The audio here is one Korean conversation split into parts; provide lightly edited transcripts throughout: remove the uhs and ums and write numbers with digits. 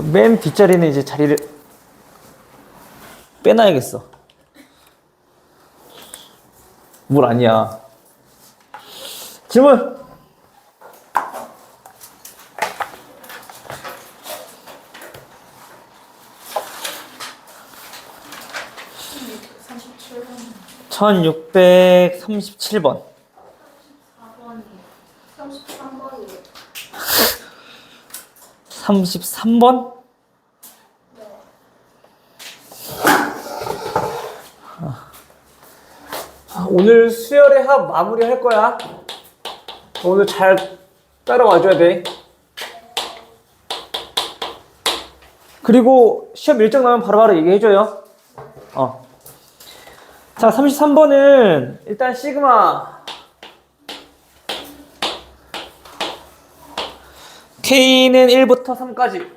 맨 뒷자리는 이제 자리를 빼놔야겠어. 뭘 아니야. 질문! (1637번) 33번? 오늘 수열의 합 마무리 할 거야. 오늘 잘 따라와줘야 돼. 그리고 시험 일정 나면 바로바로 얘기해줘요. 자, 33번은 일단 시그마 K는 1부터 3까지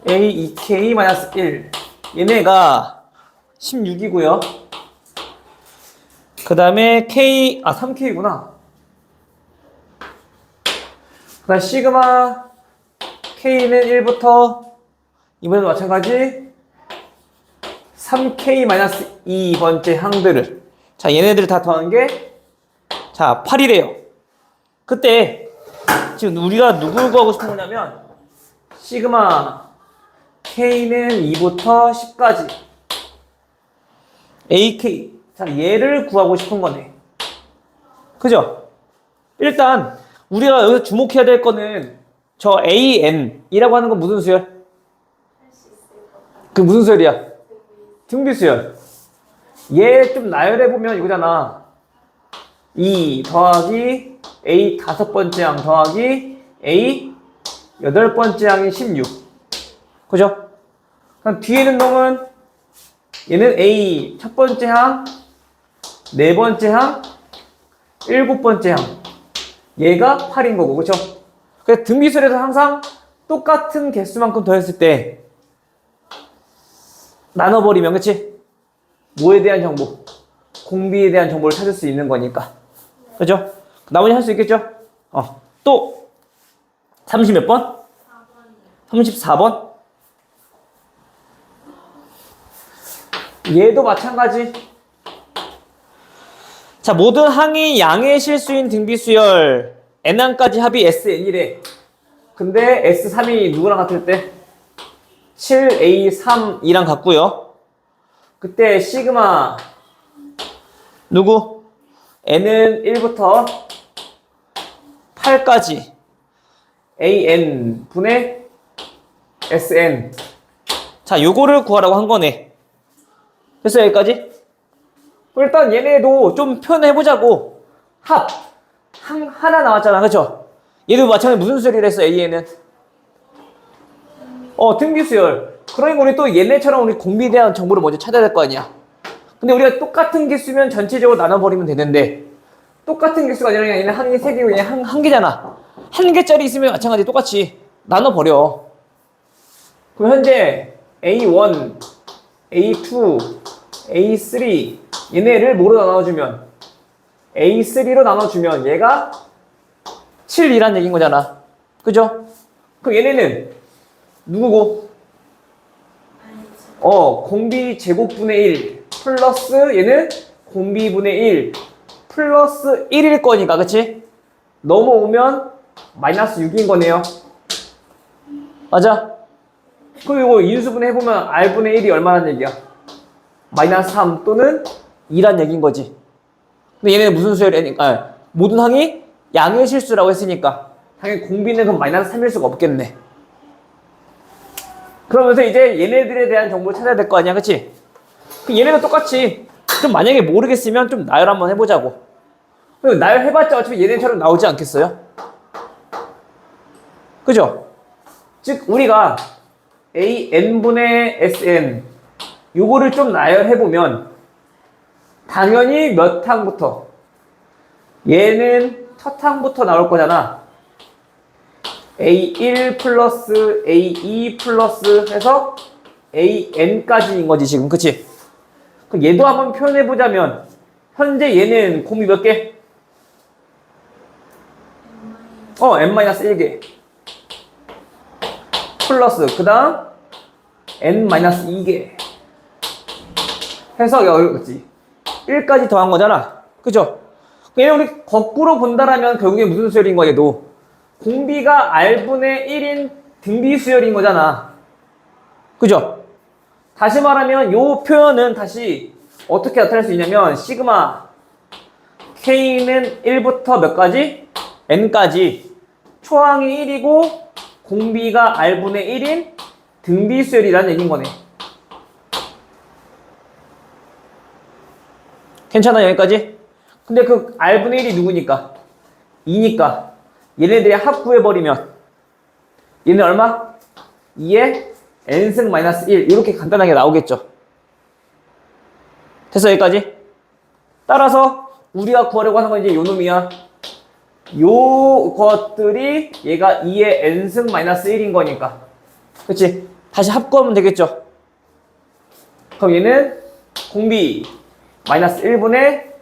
A, 2K-1 얘네가 16이고요. 그 다음에 K, 3K구나. 그 다음 시그마 K는 1부터 이번에도 마찬가지 3K-2번째 항들을, 자, 얘네들을 다 더한 게, 자, 8이래요. 그때 지금 우리가 누굴 구하고 싶은 거냐면 시그마 K는 2부터 10까지 AK, 자, 얘를 구하고 싶은 거네. 그죠? 일단 우리가 여기서 주목해야 될 거는 저 AN이라고 하는 건 무슨 수열? 그 무슨 수열이야? 등비수열. 얘 좀 나열해보면 이거잖아. 2 더하기 A 5번째 항 더하기 A 8번째 항이 16. 그죠? 그럼 뒤에 있는 놈은 얘는 A 첫 번째 항, 네 번째 항, 7번째 항. 얘가 8인 거고, 그죠? 그래서 등비수열에서 항상 똑같은 개수만큼 더했을 때 나눠버리면, 그치? 뭐에 대한 정보? 공비에 대한 정보를 찾을 수 있는 거니까. 그죠? 나머지 할 수 있겠죠? 또 30 몇 번? 34번? 얘도 마찬가지. 자, 모든 항이 양의 실수인 등비수열 n항까지 합이 SN이래. 근데 S3이 누구랑 같을 때? 7A32랑 같고요. 그때 시그마 누구? n은 1부터 8까지 an 분의 sn. 자, 요거를 구하라고 한 거네. 됐어, 여기까지? 일단 얘네도 좀 표현해보자고. 합 하나 나왔잖아, 그쵸? 얘도 마찬가지로 무슨 수열이라 했어, AN은? 등비수열. 그러니까 우리 또 얘네처럼 우리 공비에 대한 정보를 먼저 찾아야 될 거 아니야. 근데 우리가 똑같은 개수면 전체적으로 나눠버리면 되는데, 똑같은 개수가 아니라 그냥 얘는 한 개, 3개고 그냥 한 개잖아. 한 개짜리 있으면 마찬가지 똑같이 나눠버려. 그럼 현재 A1, A2, A3 얘네를 뭐로 나눠주면, A3로 나눠주면 얘가 7이란 얘기인 거잖아. 그죠? 그럼 얘네는 누구고? 공비 제곱분의 1 플러스 얘는 공비분의 1 플러스 1일 거니까, 그치? 넘어오면 마이너스 6인 거네요. 맞아? 그리고 인수분해 해보면 R분의 1이 얼마란 얘기야? 마이너스 3 또는 2란 얘기인 거지. 근데 얘네는 무슨 수열이니까, 모든 항이 양의 실수라고 했으니까 당연히 공비는 그럼 마이너스 3일 수가 없겠네. 그러면서 이제 얘네들에 대한 정보를 찾아야 될 거 아니야, 그치? 얘네도 똑같이 좀 만약에 모르겠으면 좀 나열 한번 해보자고. 나열 해봤자 어차피 얘네처럼 나오지 않겠어요? 그죠? 즉 우리가 AN분의 SN 요거를 좀 나열해보면 당연히 몇 항부터? 얘는 첫 항부터 나올 거잖아. A1 플러스 A2 플러스 해서 AN까지인 거지 지금, 그치? 그럼 얘도 한번 표현해보자면 현재 얘는 공비 몇 개? N-1개. 플러스 그 다음 n-2개 해서 여기까지 1까지 더한 거잖아. 그죠? 얘는 우리 거꾸로 본다라면 결국에 무슨 수열인 거야, 얘도? 공비가 R분의 1인 등비 수열인 거잖아. 그죠? 다시 말하면 이 표현은 다시 어떻게 나타낼 수 있냐면 시그마 K는 1부터 몇 가지? N까지 초항이 1이고 공비가 R분의 1인 등비 수열이라는 얘기인 거네. 괜찮아, 여기까지? 근데 그 R분의 1이 누구니까? 2니까 얘네들이 합 구해버리면 얘는 얼마? 2에 n승 마이너스 1 이렇게 간단하게 나오겠죠. 됐어, 여기까지? 따라서 우리가 구하려고 하는 건 이제 요 놈이야. 요 것들이 얘가 2의 n승 마이너스 1인 거니까. 그치? 다시 합구하면 되겠죠. 그럼 얘는 공비 마이너스 1분의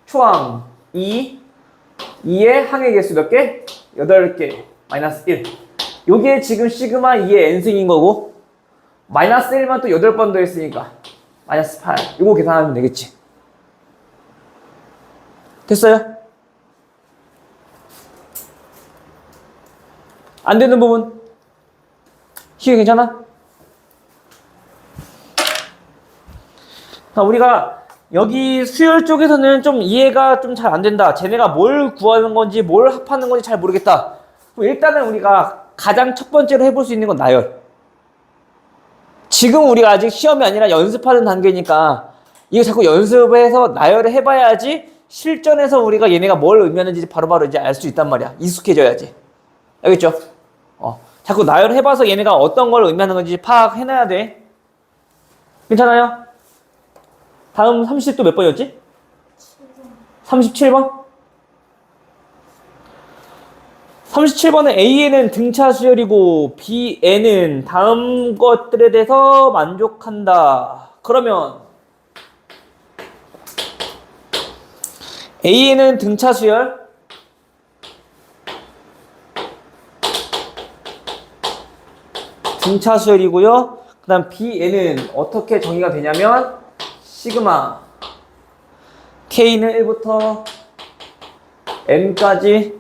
초항 2의 항의 개수 몇 개? 8개 마이너스 1. 요게 지금 시그마 2의 n승인 거고 마이너스 1만 또 8번 더 했으니까 마이너스 8. 이거 계산하면 되겠지. 됐어요? 안 되는 부분? 시계 괜찮아? 자, 우리가 여기 수열 쪽에서는 좀 이해가 좀 잘 안 된다. 쟤네가 뭘 구하는 건지 뭘 합하는 건지 잘 모르겠다. 그럼 일단은 우리가 가장 첫 번째로 해볼 수 있는 건 나열. 지금 우리가 아직 시험이 아니라 연습하는 단계니까 이거 자꾸 연습해서 나열을 해봐야지 실전에서 우리가 얘네가 뭘 의미하는지 바로바로 이제 알 수 있단 말이야. 익숙해져야지. 알겠죠? 자꾸 나열을 해봐서 얘네가 어떤 걸 의미하는 건지 파악해놔야 돼. 괜찮아요? 다음 30도 몇 번이었지? 37번? 37번은 A에는 등차 수열이고 B에는 다음 것들에 대해서 만족한다. 그러면 A에는 등차 수열 등차 수열이고요. 그 다음 B에는 어떻게 정의가 되냐면 시그마 K는 1부터 N까지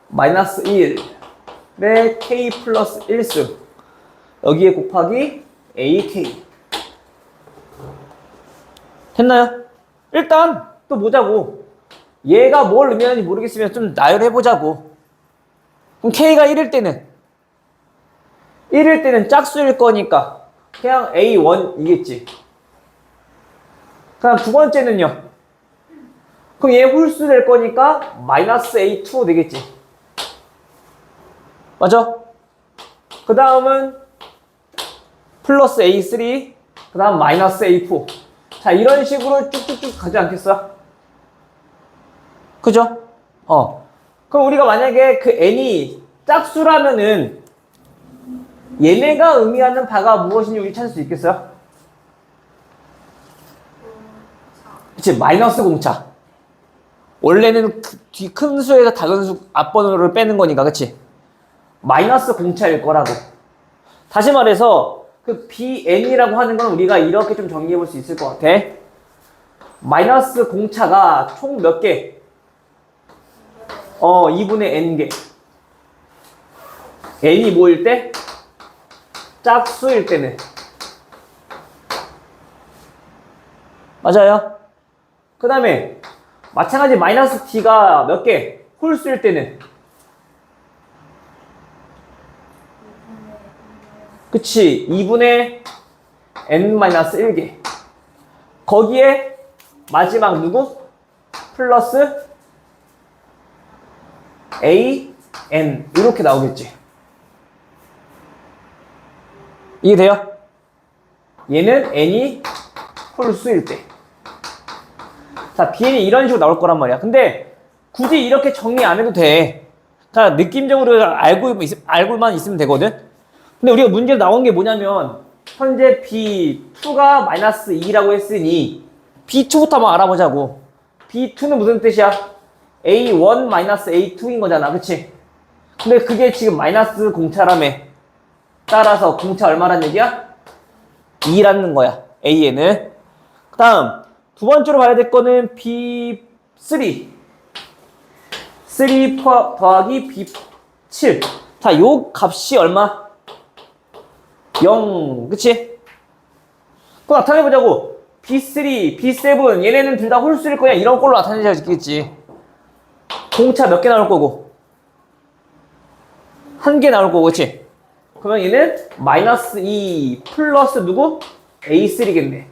마이너스 1의 K 플러스 1수 여기에 곱하기 AK 됐나요? 일단 또 보자고. 얘가 뭘 의미하는지 모르겠으면 좀 나열해보자고. 그럼 K가 1일 때는 짝수일 거니까 그냥 A1이겠지. 그럼 두 번째는요. 그럼 얘 홀수 될 거니까 마이너스 A2 되겠지. 맞아? 그 다음은 플러스 A3 그 다음 마이너스 A4. 자, 이런 식으로 쭉쭉쭉 가지 않겠어? 그죠? 그럼 우리가 만약에 그 n이 짝수라면은 얘네가 의미하는 바가 무엇인지 우리 찾을 수 있겠어요? 그치, 마이너스 공차. 원래는 뒤 큰 수에서 작은 수 앞번호를 빼는 거니까, 그치? 마이너스 공차일 거라고. 다시 말해서 그 bn이라고 하는 건 우리가 이렇게 좀 정리해 볼 수 있을 것 같아. 마이너스 공차가 총 몇 개? 2분의 n개. n이 뭐일 때? 짝수일 때는. 맞아요? 그 다음에 마찬가지 마이너스 t가 몇 개? 홀수일 때는. 그치, 2분의 n-1개. 거기에 마지막 누구? 플러스 a, n 이렇게 나오겠지. 이해돼요? 얘는 n이 홀수일 때. 자, bn이 이런 식으로 나올 거란 말이야. 근데 굳이 이렇게 정리 안 해도 돼. 그냥 느낌적으로 알고만 있으면 되거든. 근데 우리가 문제 나온 게 뭐냐면 현재 B2가 마이너스 2라고 했으니 B2부터 한번 알아보자고. B2는 무슨 뜻이야? A1 마이너스 A2인 거잖아. 그치? 근데 그게 지금 마이너스 공차라며. 따라서 공차 얼마란 얘기야? 2라는 거야. AN은. 그 다음 두 번째로 봐야 될 거는 B3. 3 더하기 B7. 자, 요 값이 얼마? 0. 그치? 그거 나타내보자고. B3, B7 얘네는 둘 다 홀수일 거야. 이런 걸로 나타내야겠지. 공차 몇 개 나올 거고? 한 개 나올 거고, 그치? 그러면 얘는 마이너스 2 플러스 누구? A3겠네.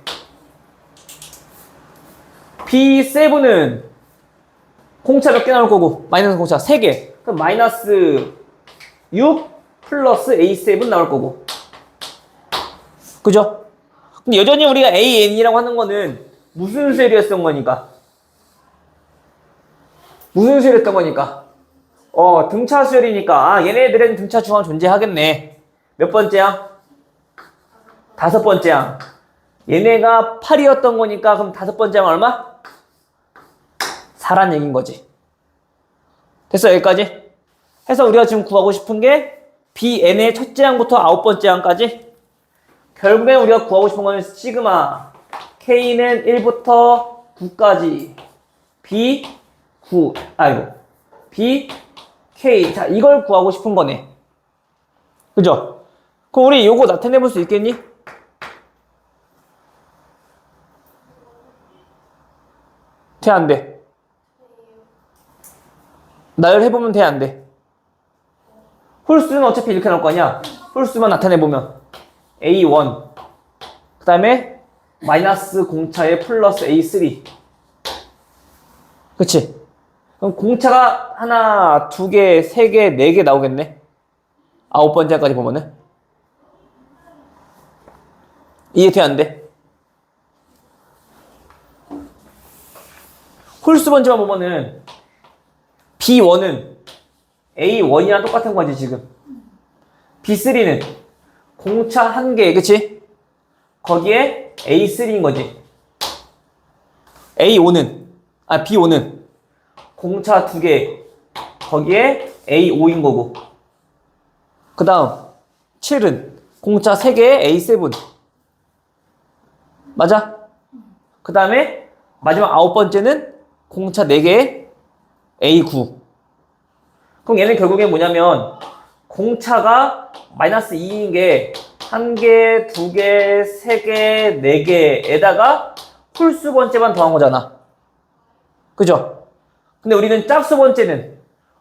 B7은 공차 몇 개 나올 거고? 마이너스 공차 3개. 그럼 마이너스 6 플러스 A7 나올 거고. 그죠? 근데 여전히 우리가 AN이라고 하는 거는 무슨 수열이었던 거니까? 무슨 수열이었던 거니까? 등차 수열이니까, 아, 얘네들은 등차 중앙 존재하겠네. 몇 번째야? 5번째야. 얘네가 8이었던 거니까, 그럼 5번째면 얼마? 4란 얘기인 거지. 됐어, 여기까지? 해서 우리가 지금 구하고 싶은 게 BN의 첫째 항부터 9번째 항까지. 결국엔 우리가 구하고 싶은 거는 시그마 K는 1부터 9까지 B9 BK. 자, 이걸 구하고 싶은 거네. 그죠? 그럼 우리 요거 나타내 볼 수 있겠니? 돼, 안 돼? 나열해보면 돼, 안 돼? 홀수는 어차피 이렇게 나올 거 아니야? 홀수만 나타내보면 A1 그 다음에 마이너스 공차에 플러스 A3. 그치? 그럼 공차가 하나, 두 개, 세 개, 네 개 나오겠네? 9번째까지 보면은. 이해돼, 안 돼? 홀수 번째만 보면은 B1은 A1이랑 똑같은 거지, 지금. B3는 공차 한 개, 그치? 거기에 A3인 거지. B5는 공차 두 개, 거기에 A5인 거고. 그 다음 7은 공차 3개에 A7. 맞아? 그 다음에 마지막 9번째는 공차 4개에 A9. 그럼 얘는 결국엔 뭐냐면 공차가 마이너스 2인 게 1개, 2개, 3개, 4개에다가 홀수 번째만 더한 거잖아. 그죠? 근데 우리는 짝수 번째는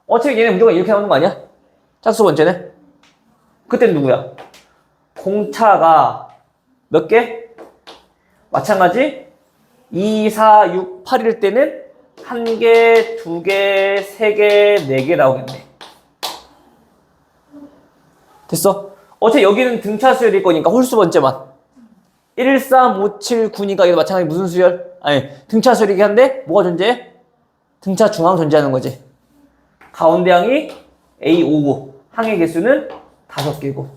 어차피 얘네 무조건 이렇게 나오는 거 아니야? 짝수 번째는? 그때는 누구야? 공차가 몇 개? 마찬가지 2, 4, 6, 8일 때는 1개, 2개, 3개, 4개 나오겠네. 됐어? 어차피 여기는 등차 수열일 거니까 홀수 번째만 1, 3, 5, 7, 9니까 이거 마찬가지 무슨 수열? 아니 등차 수열이긴 한데 뭐가 존재해? 등차 중앙 존재하는 거지. 가운데 항이 A5고 항의 개수는 5개고.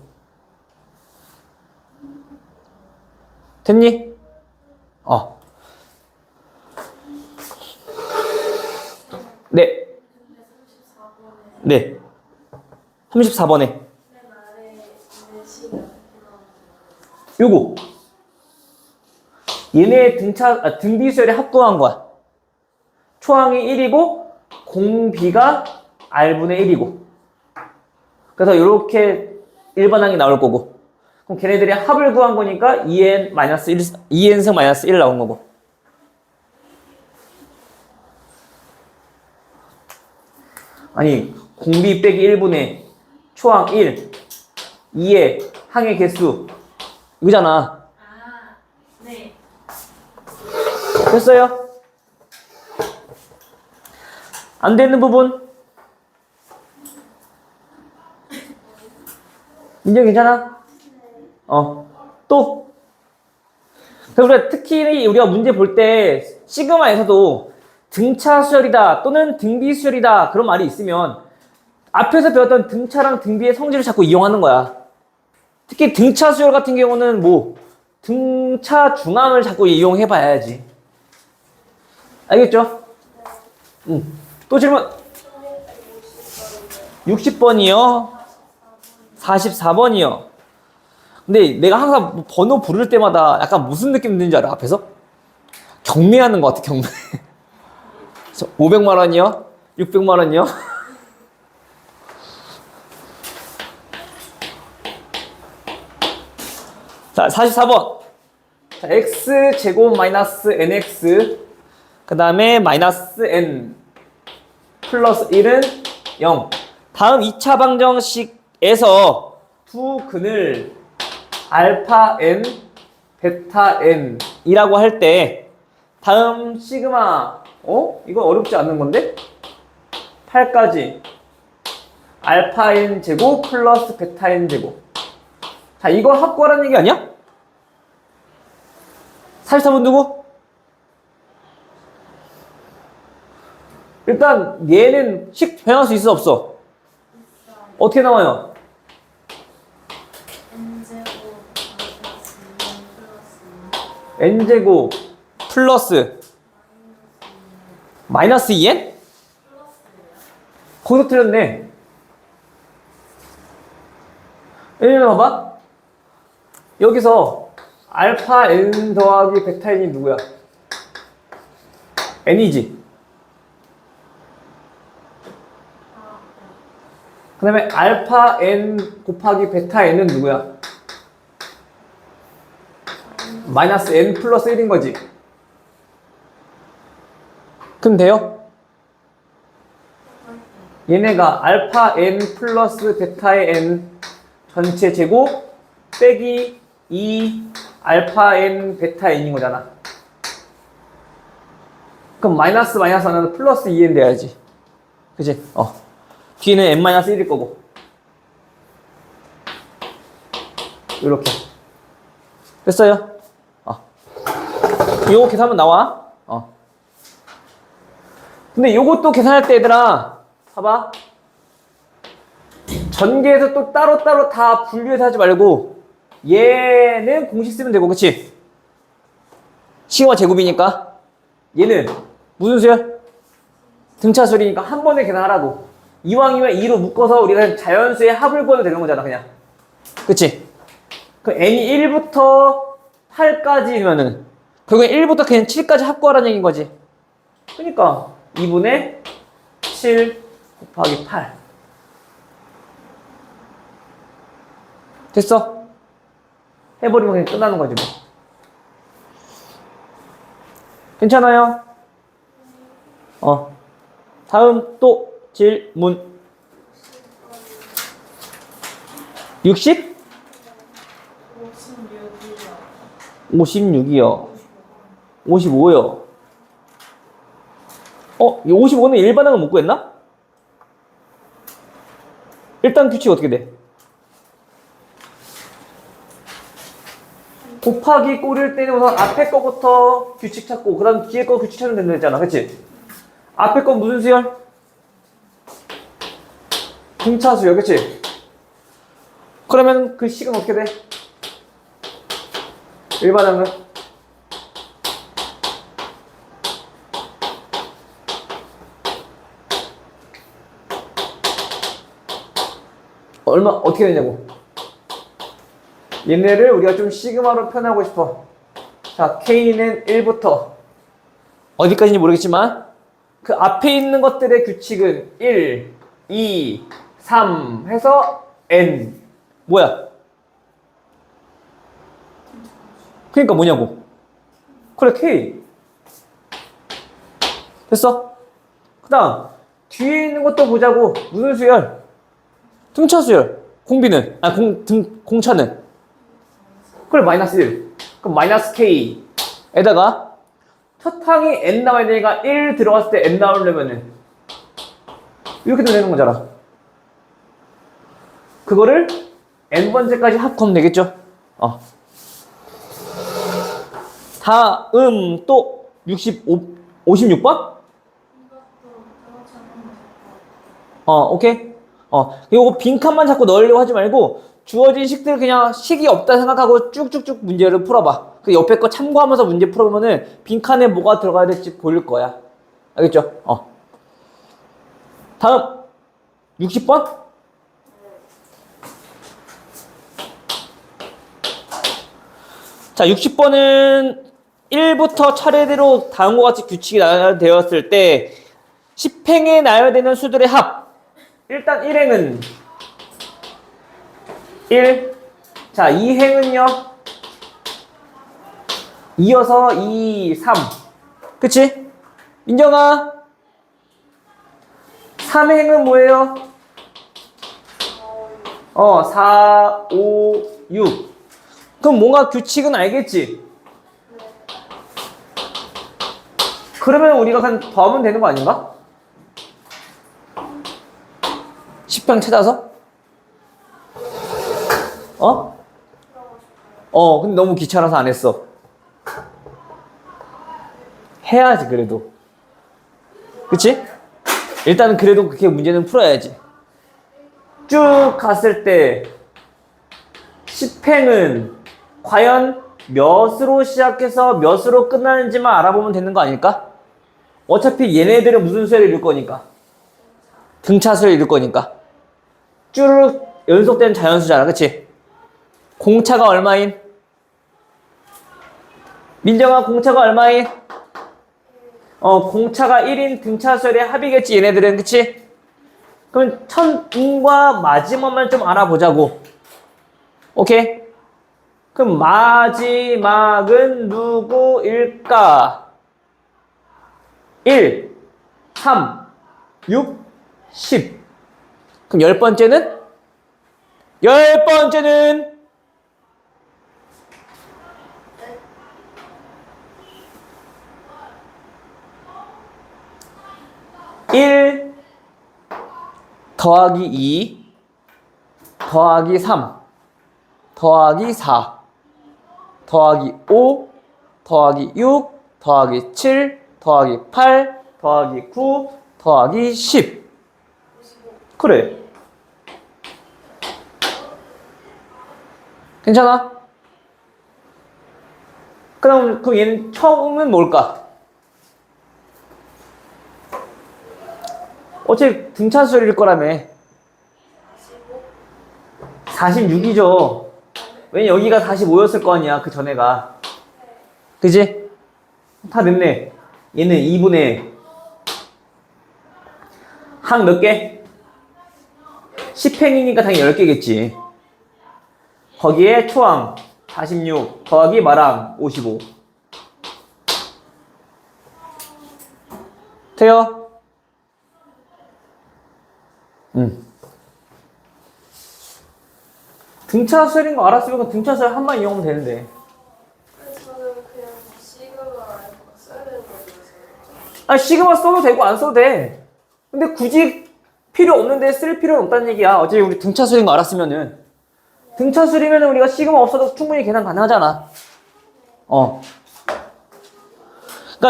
됐니? 네. 네. 34번에. 요거. 얘네 등비수열이 합동한 거야. 초항이 1이고, 공비가 R분의 1이고. 그래서 이렇게 일반항이 나올 거고. 그럼 걔네들이 합을 구한 거니까 2n-1, 2n승 마이너스 1 나온 거고. 아니, 공비 빼기 1분의 초항 1, 2의 항의 개수. 이거잖아. 네. 됐어요? 안 되는 부분? 인정 괜찮아? 또? 그래서 특히 우리가 문제 볼 때 시그마에서도 등차 수열이다 또는 등비 수열이다 그런 말이 있으면 앞에서 배웠던 등차랑 등비의 성질을 자꾸 이용하는 거야. 특히 등차 수열 같은 경우는 뭐 등차 중앙을 자꾸 이용해 봐야지. 알겠죠? 또 질문. 60번이요. 44번이요. 근데 내가 항상 뭐 번호 부를 때마다 약간 무슨 느낌 드는지 알아? 앞에서? 경매하는 것 같아, 경매. 500만 원이요? 600만 원이요? 자, 44번. 자, x제곱 마이너스 nx 그 다음에 마이너스 n 플러스 1은 0. 다음 2차 방정식에서 두 근을 알파 n, 베타 n 이라고 할 때 다음 시그마 이건 어렵지 않는 건데? 8까지 알파 n 제곱 플러스 베타 n 제곱. 자, 이거 합구하라는 얘기 아니야? 44번 누구? 일단 얘는 식 변할 수 있어 없어? 어떻게 나와요? n제곱 플러스 마이너스 2n? 거기서 틀렸네. 왜냐면 봐봐, 여기서 알파 n 더하기 베타 n이 누구야? n이지. 그 다음에 알파 n 곱하기 베타 n은 누구야? 마이너스 n 플러스 1인 거지. 그럼 돼요? 얘네가 알파 n 플러스 베타의 n 전체 제곱 빼기 2 알파 n 베타 n인 거잖아. 그럼 마이너스 마이너스 하나는 플러스 2n 돼야지. 그치? 뒤는 n 마이너스 1일 거고. 이렇게 됐어요? 요거 계산하면 나와. 근데 요것도 계산할 때 얘들아 봐봐, 전개해서 또 따로따로 다 분류해서 하지 말고 얘는 공식 쓰면 되고, 그치? 시그마 제곱이니까 얘는 무슨 수열? 등차수열이니까 한 번에 계산하라고. 이왕이면 2로 묶어서 우리가 자연수의 합을 구해도 되는 거잖아 그냥. 그치? 그 n이 1부터 8까지면은 결국엔 1부터 그냥 7까지 합구하라는 얘기인 거지. 그러니까 2분의 7 곱하기 8 됐어? 해버리면 그냥 끝나는 거지 뭐. 괜찮아요? 다음 또 질문. 60? 56이요. 55요. 이 55는 일반항을 못 구했나? 일단 규칙 어떻게 돼? 곱하기 꼴일 때는 우선 앞에 거부터 규칙 찾고 그 다음 뒤에 거 규칙 찾으면 된다 했잖아. 그치? 앞에 건 무슨 수열? 등차수열. 그치? 그러면 그 식은 어떻게 돼? 일반항은? 얼마 어떻게 되냐고. 얘네를 우리가 좀 시그마로 표현하고 싶어. 자, K는 1부터 어디까지인지 모르겠지만 그 앞에 있는 것들의 규칙은 1, 2, 3 해서 N. 뭐야? 그러니까 뭐냐고. 그래, K. 됐어? 그 다음 뒤에 있는 것도 보자고. 무슨 수열? 등차수열. 공비는? 공차는? 그래, 마이너스 1. 그럼 마이너스 K 에다가 첫 항이 N 나와야 되니까 1 들어갔을 때 N 나오려면은 이렇게 되는 거잖아. 그거를 N번째까지 합하면 되겠죠? 다음 또 56번? 오케이? 이거 빈칸만 자꾸 넣으려고 하지 말고 주어진 식들 그냥 식이 없다 생각하고 쭉쭉쭉 문제를 풀어봐. 그 옆에 거 참고하면서 문제 풀어보면은 빈칸에 뭐가 들어가야 될지 보일 거야. 알겠죠? 다음 60번? 자, 60번은 1부터 차례대로 다음과 같이 규칙이 나열되었을 때 10행에 나열되는 수들의 합. 일단 1행은 1. 자, 2행은요. 이어서 2, 3. 그치? 민정아. 3행은 뭐예요? 4, 5, 6. 그럼 뭔가 규칙은 알겠지? 그러면 우리가 그냥 더하면 되는 거 아닌가? 10행 찾아서? 근데 너무 귀찮아서 안 했어. 해야지, 그래도. 그치? 일단은 그래도 그렇게 문제는 풀어야지. 쭉 갔을 때 10행은 과연 몇으로 시작해서 몇으로 끝나는지만 알아보면 되는 거 아닐까? 어차피 얘네들은 무슨 수를 이룰 거니까. 등차수를 이룰 거니까. 쭉 연속된 자연수잖아. 그치? 공차가 얼마인? 민정아, 공차가 얼마인? 공차가 1인 등차수의 합이겠지, 얘네들은. 그치? 그럼 첫인과 마지막만 좀 알아보자고. 오케이? 그럼 마지막은 누구일까? 1, 3, 6, 10. 그럼 10번째는? 10번째는 1 더하기 2 더하기 3 더하기 4 더하기 5 더하기 6 더하기 7 더하기 8 더하기 9 더하기 10. 그래. 괜찮아? 그럼 얘는 처음은 뭘까? 어차피 등차수일 거라며. 46이죠. 왜냐 여기가 45였을 거 아니야, 그 전에가. 그지? 다 됐네. 얘는 2분의 항 몇 개? 10행이니까 당연히 10개겠지. 거기에 초항 46 더하기 말항 55. 돼요? 등차수열인 거 알았으면 등차수열 한 번 이용하면 되는데. 저는 그냥 시그마 써야 되는 거였어요. 아, 시그마 써도 되고 안 써도 돼. 근데 굳이 필요 없는데 쓸 필요는 없다는 얘기야. 어차피 우리 등차수열인 거 알았으면은. 등차수열이면 우리가 시그마 없어도 충분히 계산 가능하잖아. 그러니까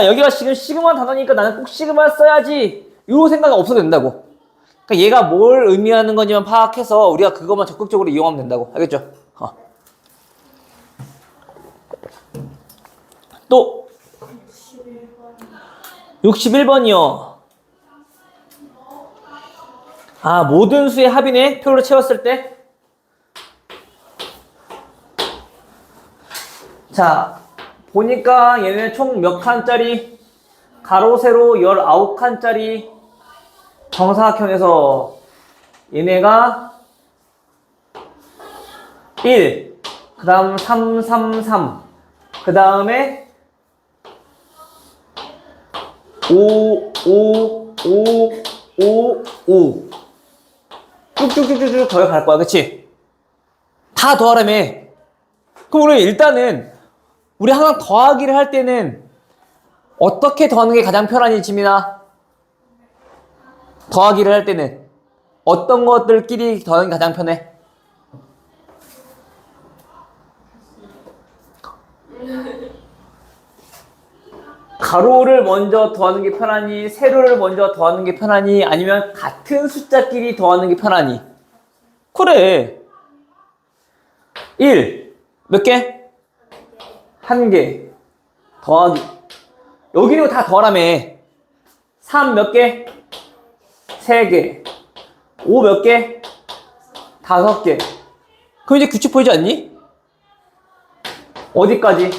여기가 지금 시그마 단어니까 나는 꼭 시그마 써야지. 요 생각이 없어도 된다고. 그러니까 얘가 뭘 의미하는 건지만 파악해서 우리가 그것만 적극적으로 이용하면 된다고. 알겠죠? 또 61번이요. 아, 모든 수의 합이네. 표로 채웠을 때. 자, 보니까 얘네 총 몇 칸짜리? 가로 세로 19칸짜리 정사각형에서 얘네가 1, 그 다음 3, 3, 3, 그 다음에 5, 5, 5, 5, 5 쭉쭉쭉쭉 더해갈 거야. 그치? 다 더하라며. 그럼 우리 일단은 우리 항상 더하기를 할 때는 어떻게 더하는 게 가장 편하니, 지민아? 더하기를 할 때는 어떤 것들끼리 더하는 게 가장 편해? 가로를 먼저 더하는 게 편하니, 세로를 먼저 더하는 게 편하니, 아니면 같은 숫자끼리 더하는 게 편하니? 그래. 1 몇 개? 1개 더하기. 여기는 다 더하라며. 3 몇 개? 3개. 5 몇 개? 5개. 그럼 이제 규칙 보이지 않니? 어디까지?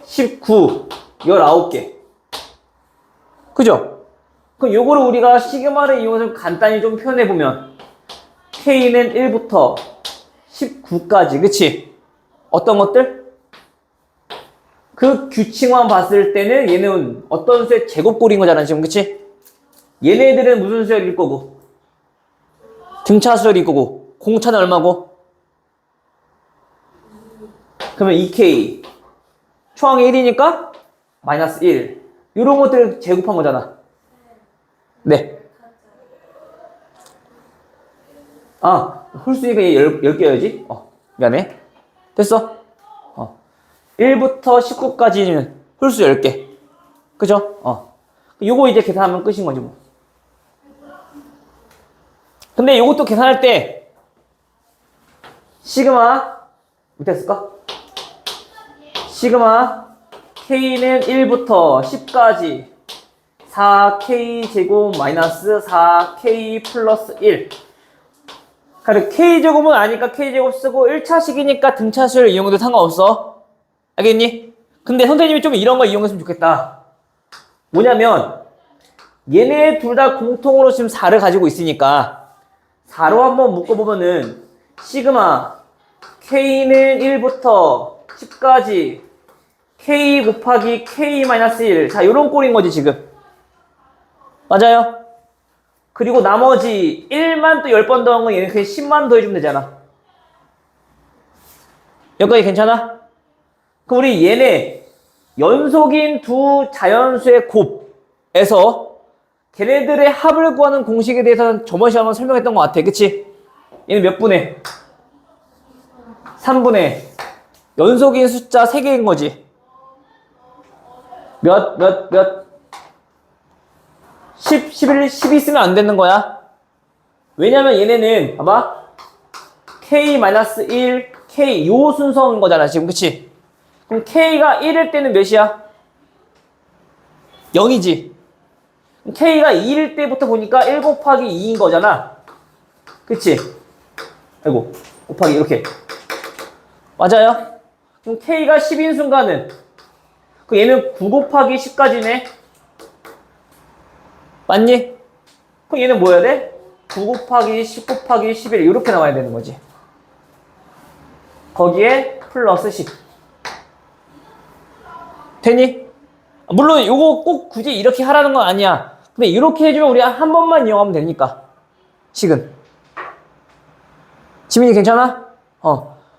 19, 19개. 그죠? 그럼 요거를 우리가 시그마를 이용해서 간단히 좀 표현해보면 K는 1부터 19까지, 그치? 어떤 것들? 그 규칙만 봤을 때는 얘는 어떤 수의 제곱꼴인 거잖아, 지금, 그치? 얘네들은 무슨 수열일 거고? 등차 수열일 거고, 공차는 얼마고? 그러면 2K. 초항이 1이니까 마이너스 1. 이런 것들을 제곱한 거잖아. 네. 아, 홀수니까 얘 10개여야지. 미안해. 됐어? 1부터 19까지는 홀수 10개. 그죠? 요거 이제 계산하면 끝인 거지, 뭐. 근데 요것도 계산할 때, 시그마, 어떻게 했을까? 시그마, K는 1부터 10까지 4K 제곱 마이너스 4K 플러스 1. 그래, K제곱은 아니까 K제곱 쓰고 1차식이니까 등차수를 이용해도 상관없어. 알겠니? 근데 선생님이 좀 이런 거 이용했으면 좋겠다. 뭐냐면 얘네 둘 다 공통으로 지금 4를 가지고 있으니까 4로 한번 묶어보면은 시그마 K는 1부터 10까지 K 곱하기 K 마이너스 1. 자, 요런 꼴인 거지 지금. 맞아요? 그리고 나머지 1만 또 10번 더한 건 얘는 그냥 10만 더해주면 되잖아. 여기까지 괜찮아? 그럼 우리 얘네 연속인 두 자연수의 곱에서 걔네들의 합을 구하는 공식에 대해서는 저번 시간에 설명했던 것 같아. 그치? 얘는 몇 분의? 3분의 연속인 숫자 3개인 거지. 몇? 10, 11, 10 있으면 안 되는 거야. 왜냐면 얘네는 봐봐. K-1, K 요 순서인 거잖아 지금. 그치? 그럼 K가 1일 때는 몇이야? 0이지. K가 2일 때부터 보니까 1 곱하기 2인 거잖아. 그치? 아이고, 곱하기 이렇게. 맞아요? 그럼 K가 10인 순간은 그 얘는 9 곱하기 10까지네. 맞니? 그럼 얘는 뭐 해야 돼? 9 곱하기 10 곱하기 11 이렇게 나와야 되는 거지. 거기에 플러스 10. 되니? 물론 요거 꼭 굳이 이렇게 하라는 건 아니야. 근데 이렇게 해주면 우리가 한 번만 이용하면 되니까. 식은. 지민이 괜찮아?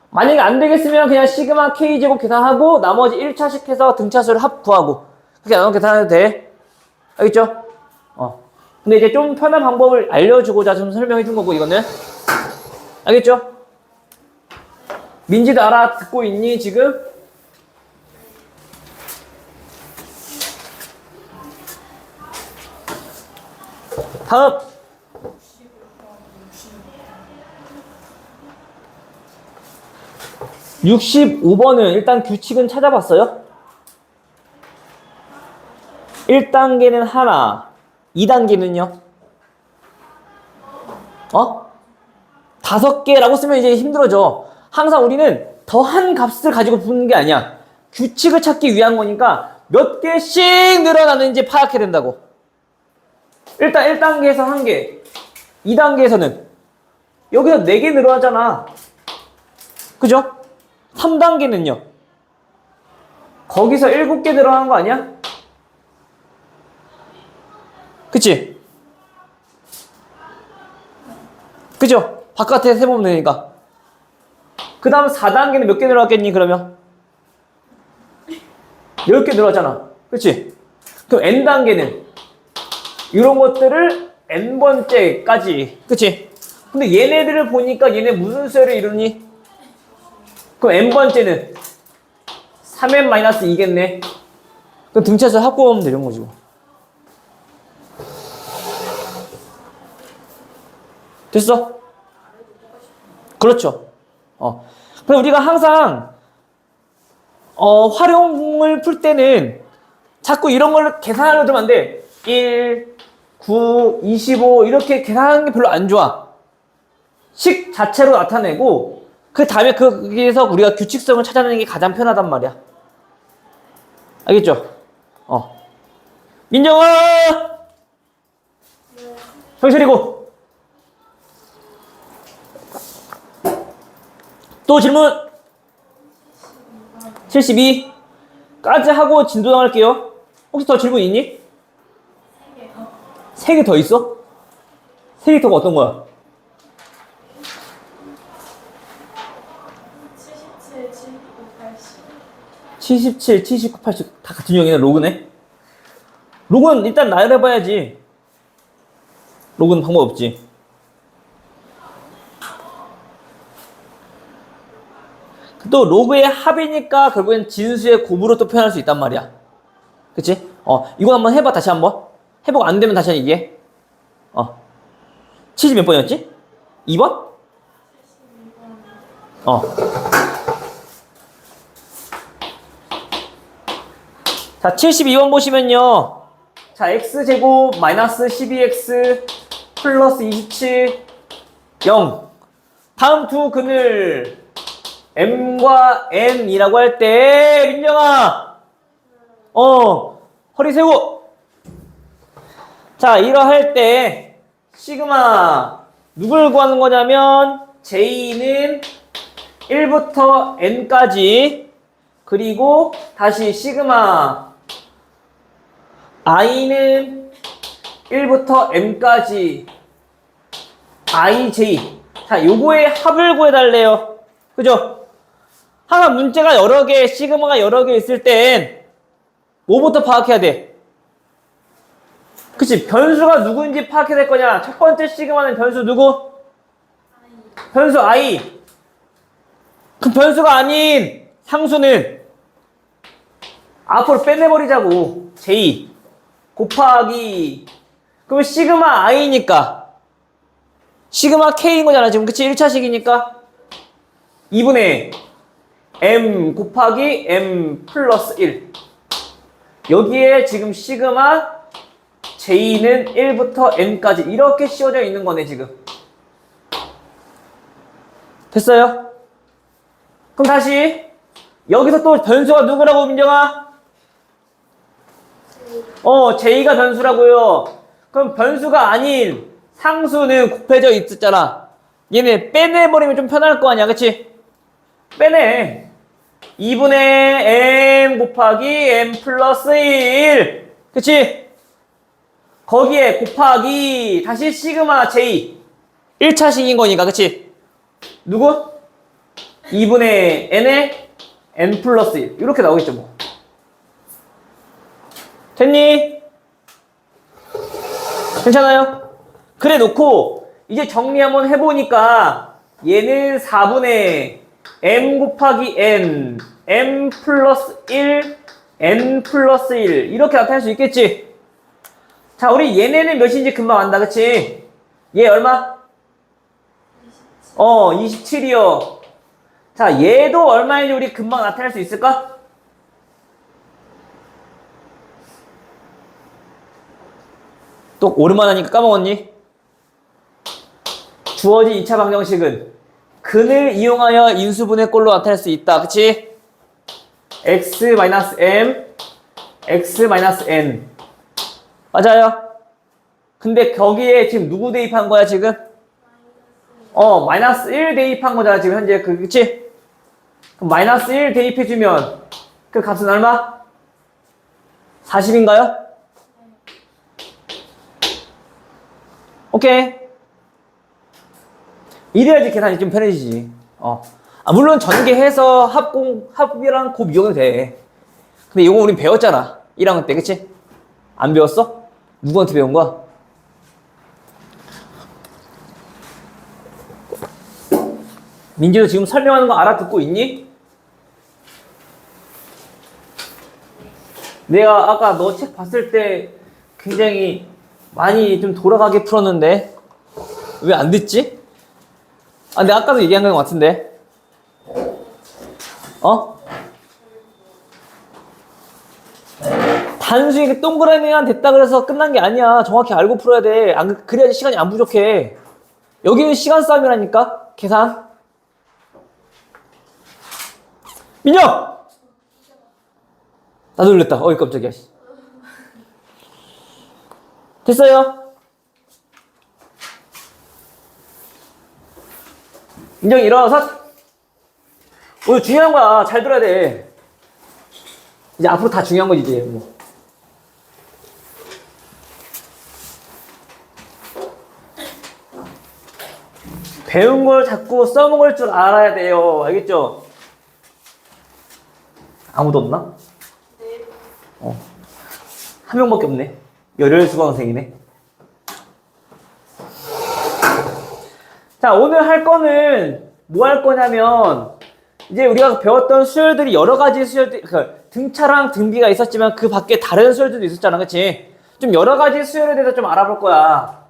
만약에 안 되겠으면 그냥 시그마 K제곱 계산하고 나머지 1차식 해서 등차수를 합 구하고 그렇게 나눠 계산해도 돼. 알겠죠? 근데 이제 좀 편한 방법을 알려주고자 좀 설명해 준 거고 이거는. 알겠죠? 민지도 알아듣고 있니 지금? 다음 65번은 일단 규칙은 찾아봤어요? 1단계는 하나, 2단계는요? 5개라고 쓰면 이제 힘들어져. 항상 우리는 더한 값을 가지고 푸는 게 아니야. 규칙을 찾기 위한 거니까 몇 개씩 늘어나는지 파악해야 된다고. 일단 1단계에서 1개, 2단계에서는 여기서 4개 늘어나잖아. 그죠? 3단계는요? 거기서 7개 늘어나는 거 아니야? 그치? 그죠? 바깥에 세보면 되니까. 그 다음 4단계는 몇 개 늘어났겠니, 그러면? 10개 늘어났잖아. 그치? 그럼 N단계는? 이런 것들을 N번째까지. 그치? 근데 얘네들을 보니까 얘네 무슨 수열을 이루니? 그럼 N번째는? 3n-2겠네. 그럼 등차수 합곱하면 되는 거지. 됐어? 그렇죠. 그럼 우리가 항상 활용을 풀 때는 자꾸 이런 걸 계산하려고 들면 안 돼. 1, 9, 25 이렇게 계산하는 게 별로 안 좋아. 식 자체로 나타내고 그 다음에 거기에서 우리가 규칙성을 찾아내는 게 가장 편하단 말이야. 알겠죠? 민정아! 정신 차리고. 또 질문. 72까지 하고 진도 나갈게요. 혹시 더 질문 있니? 3개 더. 3개 더 있어? 3개 더가 어떤 거야? 77, 79, 80. 77, 79, 80 다 같은 유형이네. 로그네. 로그는 일단 나열해봐야지. 로그는 방법 없지. 또 로그의 합이니까 결국엔 진수의 곱으로 또 표현할 수 있단 말이야. 그치? 이거 한번 해봐. 다시 한번. 해보고 안 되면 다시 얘기해. 70 몇 번이었지? 2번? 72번. 자, 72번 보시면요. 자, x제곱 마이너스 12x 플러스 27 0. 다음 두 근을 m과 n이라고 할 때 민정아 허리 세우고. 자, 이러할 때 시그마 누굴 구하는 거냐면 j는 1부터 n까지 그리고 다시 시그마 i는 1부터 m까지 ij. 자, 요거의 합을 구해달래요. 그죠? 항상 문제가 여러 개, 시그마가 여러 개 있을 땐 뭐부터 파악해야 돼? 그치? 변수가 누구인지 파악해야 될 거냐? 첫 번째 시그마는 변수 누구? 변수 i. 그 변수가 아닌 상수는 앞으로 빼내버리자고. j 곱하기, 그러면 시그마 i니까 시그마 k인 거잖아 지금. 그치? 1차식이니까 2분의 m 곱하기 m 플러스 1. 여기에 지금 시그마 j는 1부터 n까지 이렇게 씌워져 있는 거네 지금. 됐어요? 그럼 다시 여기서 또 변수가 누구라고 민정아? j가 변수라고요. 그럼 변수가 아닌 상수는 곱해져 있었잖아. 얘네 빼내버리면 좀 편할 거 아니야, 그치? 빼내. 2분의 m 곱하기 m 플러스 1. 그치? 거기에 곱하기 다시 시그마 j. 1차식인 거니까, 그치? 누구? 2분의 n에 n 플러스 1. 이렇게 나오겠죠, 뭐. 됐니? 괜찮아요? 그래 놓고 이제 정리 한번 해보니까 얘는 4분의 m 곱하기 n, m 플러스 1, n 플러스 1 이렇게 나타낼 수 있겠지? 자, 우리 얘네는 몇인지 금방 안다, 그치? 얘 얼마? 27이요. 자, 얘도 얼마인지 우리 금방 나타낼 수 있을까? 또 오랜만에 하니까 까먹었니? 주어진 2차 방정식은 근을 이용하여 인수분해 꼴로 나타낼 수 있다. 그치? x-m, x-n. 맞아요? 근데 거기에 지금 누구 대입한 거야, 지금? 마이너스 1 대입한 거잖아, 지금 현재. 그치? 그럼 마이너스 1 대입해주면 그 값은 얼마? 40인가요? 오케이. 이래야지 계산이 좀 편해지지. 물론 전개해서 합이랑 곱 이용해도 돼. 근데 이거 우린 배웠잖아. 1학년 때, 그치? 안 배웠어? 누구한테 배운 거야? 민지도 지금 설명하는 거 알아듣고 있니? 내가 아까 너 책 봤을 때 굉장히 많이 좀 돌아가게 풀었는데 왜 안 듣지? 내가 아까도 얘기한 것 같은데. 단순히 동그라미만 됐다 그래서 끝난 게 아니야. 정확히 알고 풀어야 돼. 그래야지 시간이 안 부족해. 여기는 시간 싸움이라니까. 계산. 민영! 나도 놀랬다. 어이, 깜짝이야. 됐어요? 민정 일어나서. 오늘 중요한 거야. 잘 들어야 돼. 이제 앞으로 다 중요한 거지, 이제. 뭐. 배운 걸 자꾸 써먹을 줄 알아야 돼요. 알겠죠? 아무도 없나? 네. 한 명밖에 없네. 열혈 수강생이네. 자, 오늘 할 거는 뭐 할 거냐면, 이제 우리가 배웠던 수열들이 여러 가지 수열들, 등차랑 등비가 있었지만 그 밖에 다른 수열들도 있었잖아. 그치? 좀 여러 가지 수열에 대해서 좀 알아볼 거야.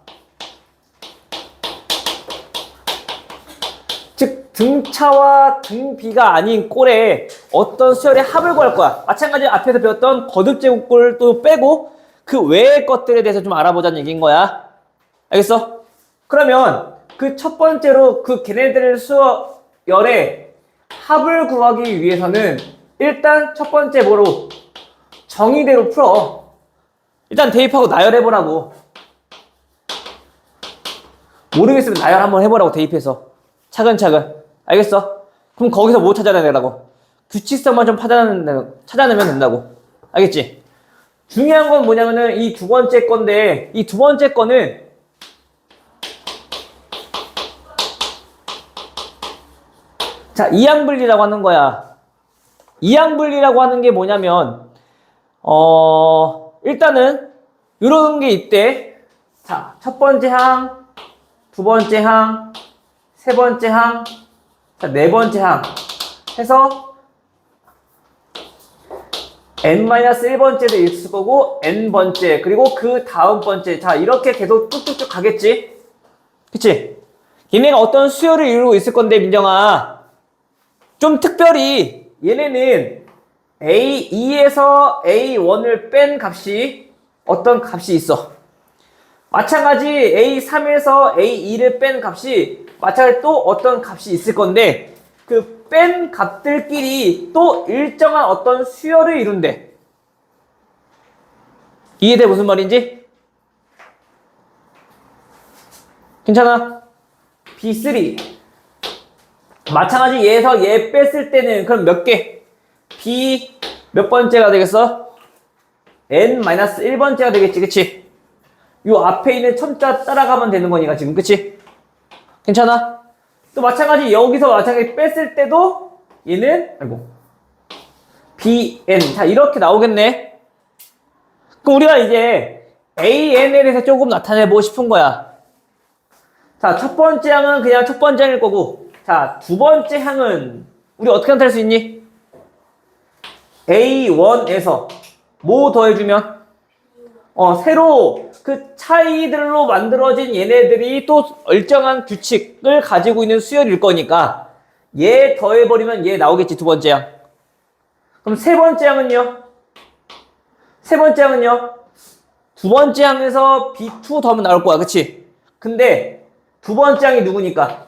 즉, 등차와 등비가 아닌 꼴에 어떤 수열의 합을 구할 거야. 마찬가지로 앞에서 배웠던 거듭제곱꼴을 또 빼고 그 외의 것들에 대해서 좀 알아보자는 얘기인 거야. 알겠어? 그러면 그 첫 번째로 그 걔네들 수열의 합을 구하기 위해서는 일단 첫 번째 뭐로? 정의대로 풀어. 일단 대입하고 나열해보라고. 모르겠으면 나열 한번 해보라고, 대입해서. 차근차근. 알겠어? 그럼 거기서 뭐 찾아내라고? 규칙성만 좀 찾아내면 된다고. 알겠지? 중요한 건 뭐냐면은 이 두 번째 건데, 이 두 번째 거는 자, 이항분리라고 하는 거야. 이항분리라고 하는 게 뭐냐면 일단은 이런 게 있대. 자, 첫 번째 항, 두 번째 항, 세 번째 항, 자, 네 번째 항 해서 n-1번째도 있을 거고 n번째 그리고 그 다음 번째. 자, 이렇게 계속 쭉쭉쭉 가겠지? 그치? 얘네가 어떤 수열을 이루고 있을 건데, 민정아, 좀 특별히 얘네는 A2에서 A1을 뺀 값이 어떤 값이 있어. 마찬가지 A3에서 A2를 뺀 값이 마찬가지 또 어떤 값이 있을 건데 그 뺀 값들끼리 또 일정한 어떤 수열을 이룬대. 이해돼? 무슨 말인지? 괜찮아? B3 마찬가지 얘에서 얘 뺐을 때는 그럼 몇 개? B 몇 번째가 되겠어? N-1번째가 되겠지, 그치? 요 앞에 있는 첨자 따라가면 되는 거니까 지금, 그치? 괜찮아? 또 마찬가지 여기서 마찬가지 뺐을 때도 얘는 아이고 BN. 자, 이렇게 나오겠네. 그럼 우리가 이제 AN에 대해서 조금 나타내보고 싶은 거야. 자, 첫 번째 항은 그냥 첫 번째 항일 거고, 자, 두 번째 항은 우리 어떻게 나타낼 수 있니? A1에서 뭐 더해주면? 새로 그 차이들로 만들어진 얘네들이 또 일정한 규칙을 가지고 있는 수열일 거니까 얘 더해버리면 얘 나오겠지, 두 번째 항. 그럼 세 번째 항은요? 세 번째 항은요? 두 번째 항에서 B2 더하면 나올 거야, 그치? 근데 두 번째 항이 누구니까?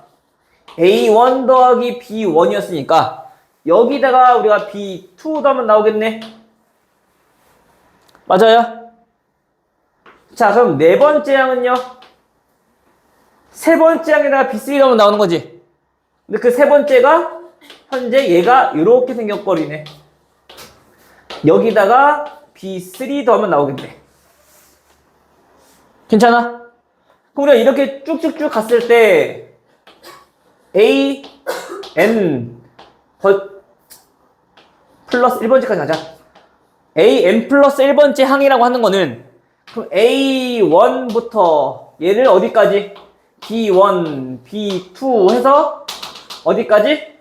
A1 더하기 B1이었으니까 여기다가 우리가 B2 더하면 나오겠네? 맞아요? 자, 그럼 네 번째 항은요? 세 번째 항에다가 B3 더하면 나오는 거지. 근데 그 세 번째가 현재 얘가 이렇게 생겼거리네. 여기다가 B3 더하면 나오겠네. 괜찮아? 그럼 우리가 이렇게 쭉쭉쭉 갔을 때 A, N 플러스 1번째까지 가자. A, N 플러스 1번째 항이라고 하는 거는 그럼 A1부터 얘를 어디까지? B1, B2 해서 어디까지?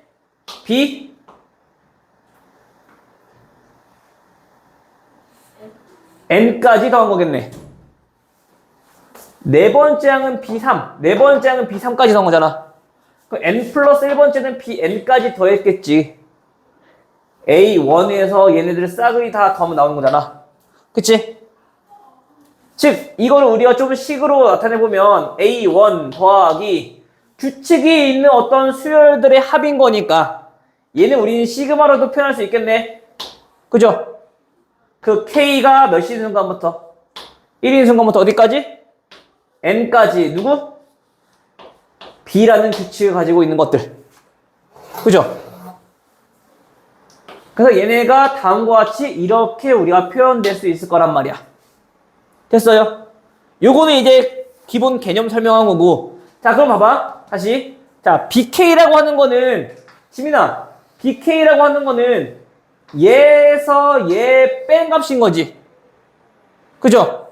B N까지 더한 거겠네. 네 번째 항은 B3, 네 번째 항은 B3까지 더한 거잖아. 그럼 N 플러스 1번째는 BN까지 더했겠지. A1에서 얘네들 싹을 다 더하면 나오는 거잖아. 그치? 즉, 이거를 우리가 좀 식으로 나타내보면 A1 더하기 규칙이 있는 어떤 수열들의 합인 거니까 얘는 우리는 시그마로도 표현할 수 있겠네. 그죠? 그 K가 몇 시 순간부터? 1인 순간부터 어디까지? N까지. 누구? B라는 규칙을 가지고 있는 것들. 그죠? 그래서 얘네가 다음과 같이 이렇게 우리가 표현될 수 있을 거란 말이야. 됐어요? 요거는 이제 기본 개념 설명한 거고. 자, 그럼 봐봐. 다시. 자, BK라고 하는 거는, 지민아, BK라고 하는 거는 얘에서 얘 뺀 값인 거지. 그죠?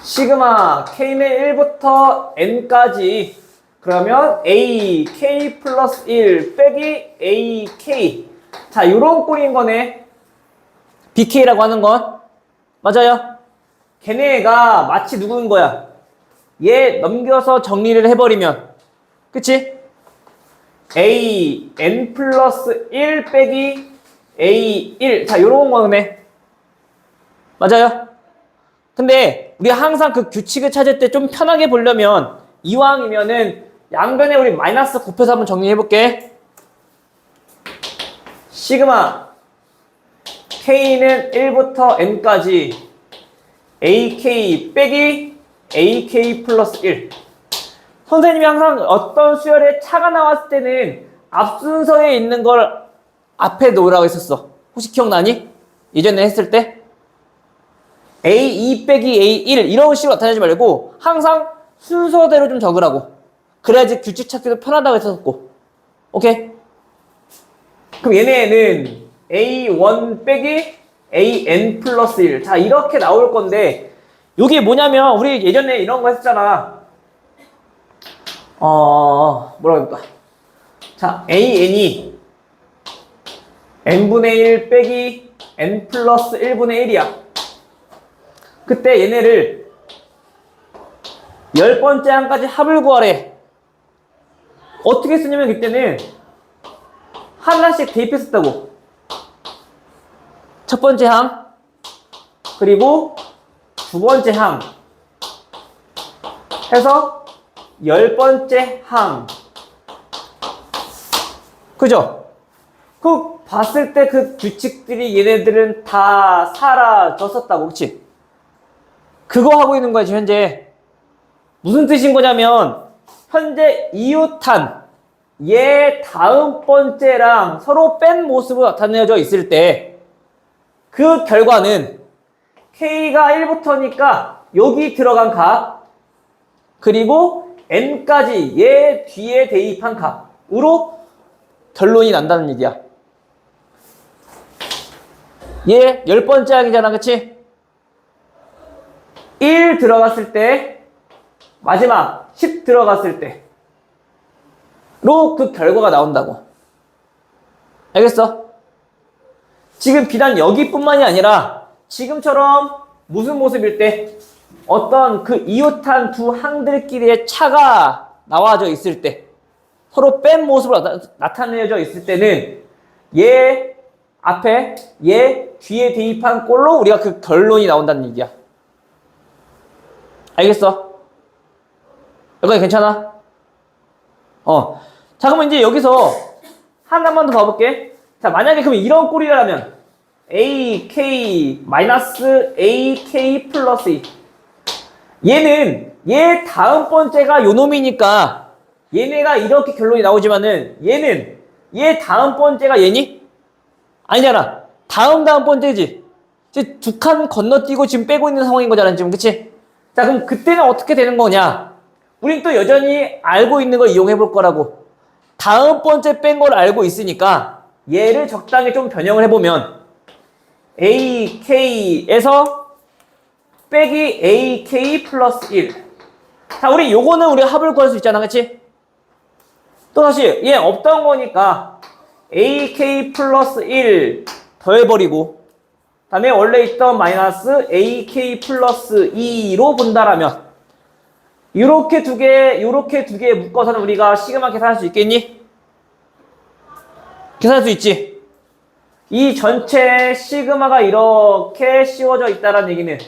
시그마 K는 1부터 N까지 그러면 A, K 플러스 1 빼기 A, K. 자, 요런 꼴인 거네. BK라고 하는 건. 맞아요? 걔네가 마치 누구인 거야? 얘 넘겨서 정리를 해버리면. 그치? A, N 플러스 1 빼기 A, 1. 자, 요런 거네. 맞아요? 근데 우리 항상 그 규칙을 찾을 때 좀 편하게 보려면 이왕이면은 양변에 우리 마이너스 곱해서 한번 정리해볼게. 시그마 K는 1부터 N까지 AK 빼기 AK 플러스 1. 선생님이 항상 어떤 수열에 차가 나왔을 때는 앞순서에 있는 걸 앞에 놓으라고 했었어. 혹시 기억나니? 예전에 했을 때? A2 빼기 A1 이런 식으로 나타내지 말고 항상 순서대로 좀 적으라고. 그래야지 규칙 찾기도 편하다고 했었고. 오케이? 그럼 얘네는 A1 빼기 AN 플러스 1. 자, 이렇게 나올 건데 이게 뭐냐면 우리 예전에 이런 거 했잖아. 뭐라고 해볼까? 자, AN이 N분의 1 빼기 N 플러스 1분의 1이야. 그때 얘네를 10번째 항까지 합을 구하래. 어떻게 쓰냐면 그때는 하나씩 대입했었다고. 첫 번째 항, 그리고 두 번째 항 해서 10번째 항. 그죠? 그 봤을 때 그 규칙들이 얘네들은 다 사라졌었다고. 그치? 그거 하고 있는 거야 지금 현재. 무슨 뜻인 거냐면 현재 이웃한 얘 다음 번째랑 서로 뺀 모습으로 나타내져 있을 때 그 결과는 K가 1부터니까 여기 들어간 값 그리고 N까지 얘 뒤에 대입한 값으로 결론이 난다는 얘기야. 얘 10번째 항이잖아. 그치? 1 들어갔을 때 마지막 10 들어갔을 때로 그 결과가 나온다고. 알겠어? 지금 비단 여기뿐만이 아니라 지금처럼 무슨 모습일 때 어떤 그 이웃한 두 항들끼리의 차가 나와져 있을 때 서로 뺀 모습으로 나타내져 있을 때는 얘 앞에 얘 뒤에 대입한 꼴로 우리가 그 결론이 나온다는 얘기야. 알겠어? 여기까지 괜찮아? 자, 그러면 이제 여기서 하나만 더 봐볼게. 자, 만약에 그럼 이런 꼴이라면 AK 마이너스 AK 플러스 2. 얘는 얘 다음 번째가 요 놈이니까 얘네가 이렇게 결론이 나오지만은 얘는 얘 다음 번째가 얘니? 아니잖아. 다음 번째지. 이제 두 칸 건너뛰고 지금 빼고 있는 상황인 거잖아 지금. 그치? 자, 그럼 그때는 어떻게 되는 거냐? 우린 또 여전히 알고 있는 걸 이용해 볼 거라고. 다음 번째 뺀 걸 알고 있으니까 얘를 적당히 좀 변형을 해보면 AK에서 빼기 AK 플러스 1. 자, 우리 요거는 우리가 합을 구할 수 있잖아. 그치? 또 다시 얘 없던 거니까 AK 플러스 1 더해버리고 다음에 원래 있던 마이너스 AK 플러스 2로 본다라면 요렇게 두 개 묶어서는 우리가 시그마 계산할 수 있겠니? 계산할 수 있지. 이 전체 시그마가 이렇게 씌워져 있다는 얘기는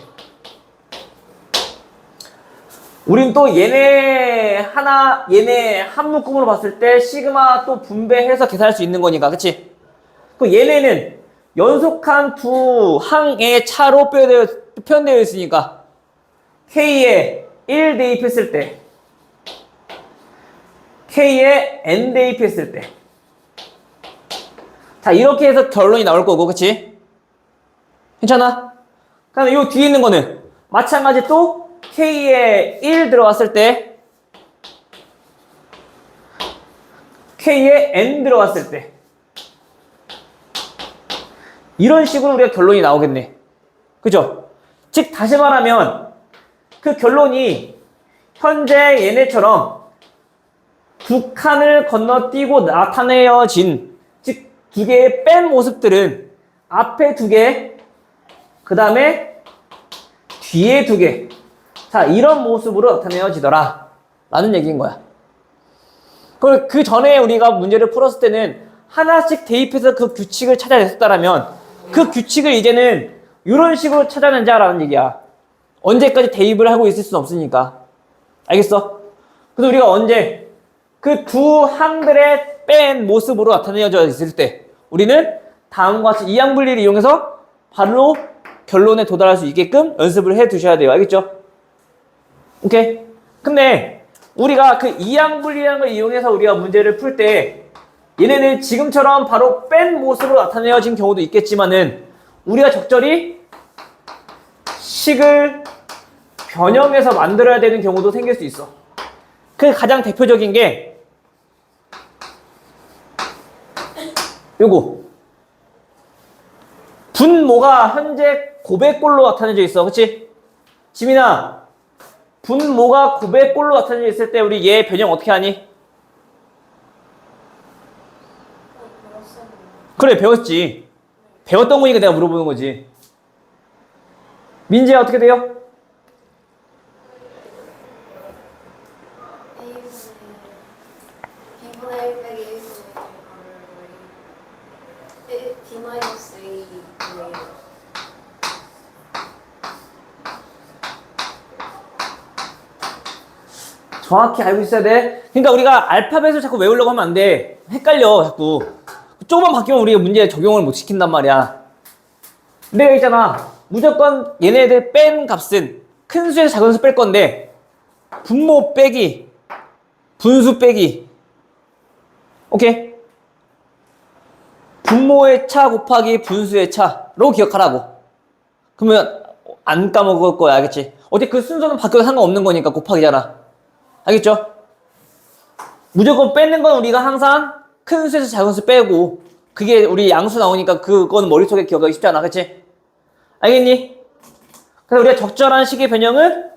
우린 또 얘네 한 묶음으로 봤을 때 시그마 또 분배해서 계산할 수 있는 거니까, 그치? 그 얘네는 연속한 두 항의 차로 표현되어 있으니까 K에 1 대입했을 때, K에 N 대입했을 때, 자, 이렇게 해서 결론이 나올 거고, 그치? 괜찮아? 그 다음에 요 뒤에 있는 거는 마찬가지 또 K에 1 들어갔을 때, K에 N 들어갔을 때, 이런 식으로 우리가 결론이 나오겠네. 그죠? 즉, 다시 말하면 그 결론이 현재 얘네처럼 두 칸을 건너뛰고 나타내어진, 즉, 두 개의 뺀 모습들은 앞에 두 개, 그 다음에 뒤에 두 개. 자, 이런 모습으로 나타내어지더라. 라는 얘기인 거야. 그 전에 우리가 문제를 풀었을 때는 하나씩 대입해서 그 규칙을 찾아냈었다라면 그 규칙을 이제는 이런 식으로 찾아낸자라는 얘기야. 언제까지 대입을 하고 있을 수는 없으니까. 알겠어? 그래서 우리가 언제 그 두 항들의 뺀 모습으로 나타내어져 있을 때 우리는 다음과 같이 이항분리를 이용해서 바로 결론에 도달할 수 있게끔 연습을 해 두셔야 돼요. 알겠죠? 오케이? 근데 우리가 그 이항분리라는 걸 이용해서 우리가 문제를 풀 때 얘네는 지금처럼 바로 뺀 모습으로 나타내어진 경우도 있겠지만은 우리가 적절히 식을 변형해서 만들어야 되는 경우도 생길 수 있어. 그 가장 대표적인 게 요거. 분모가 현재 고백꼴로 나타내져 있어. 그치? 지민아, 분모가 고백꼴로 나타내져 있을 때 우리 얘 변형 어떻게 하니? 그래, 배웠지. 배웠던 거니까 내가 물어보는 거지. 민지야, 어떻게 돼요? B분의 1 빼기 1분의 D 마이너스 A 분의 1. 정확히 알고 있어야 돼. 그러니까 우리가 알파벳을 자꾸 외우려고 하면 안 돼. 헷갈려, 자꾸. 조금만 바뀌면 우리가 문제에 적용을 못 시킨단 말이야. 내가 있잖아. 무조건 얘네들 뺀 값은 큰 수에서 작은 수 뺄 건데 분모 빼기, 분수 빼기. 오케이? 분모의 차 곱하기 분수의 차로 기억하라고. 그러면 안 까먹을 거야, 알겠지? 어차피 그 순서는 바뀌어도 상관없는 거니까 곱하기잖아. 알겠죠? 무조건 빼는 건 우리가 항상 큰 수에서 작은 수 빼고 그게 우리 양수 나오니까 그건 머릿속에 기억하기 쉽잖아. 그치? 알겠니? 그래서 우리가 적절한 식의 변형은